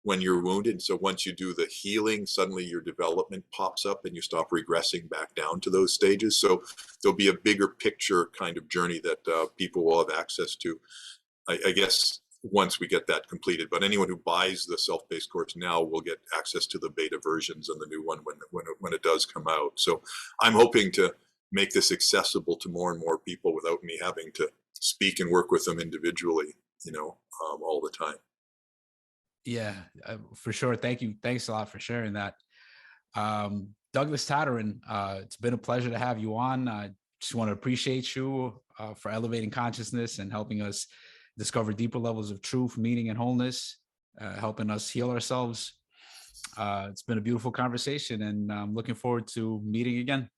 when you're wounded. So once you do the healing, suddenly your development pops up and you stop regressing back down to those stages. So there'll be a bigger picture kind of journey that people will have access to, I guess, once we get that completed. But anyone who buys the self-paced course now will get access to the beta versions and the new one when it does come out. So I'm hoping to make this accessible to more and more people without me having to speak and work with them individually, all the time. Yeah, for sure. Thank you. Thanks a lot for sharing that. Douglas Tataryn, it's been a pleasure to have you on. I just want to appreciate you for elevating consciousness and helping us discover deeper levels of truth, meaning, and wholeness, helping us heal ourselves. It's been a beautiful conversation, and I'm looking forward to meeting again.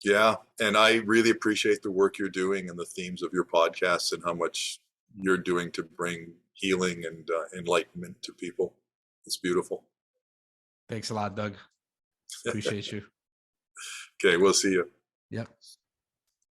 Yeah, and I really appreciate the work you're doing and the themes of your podcasts and how much you're doing to bring healing and enlightenment to people. It's beautiful. Thanks a lot, Doug. Appreciate you. Okay, we'll see you. Yep.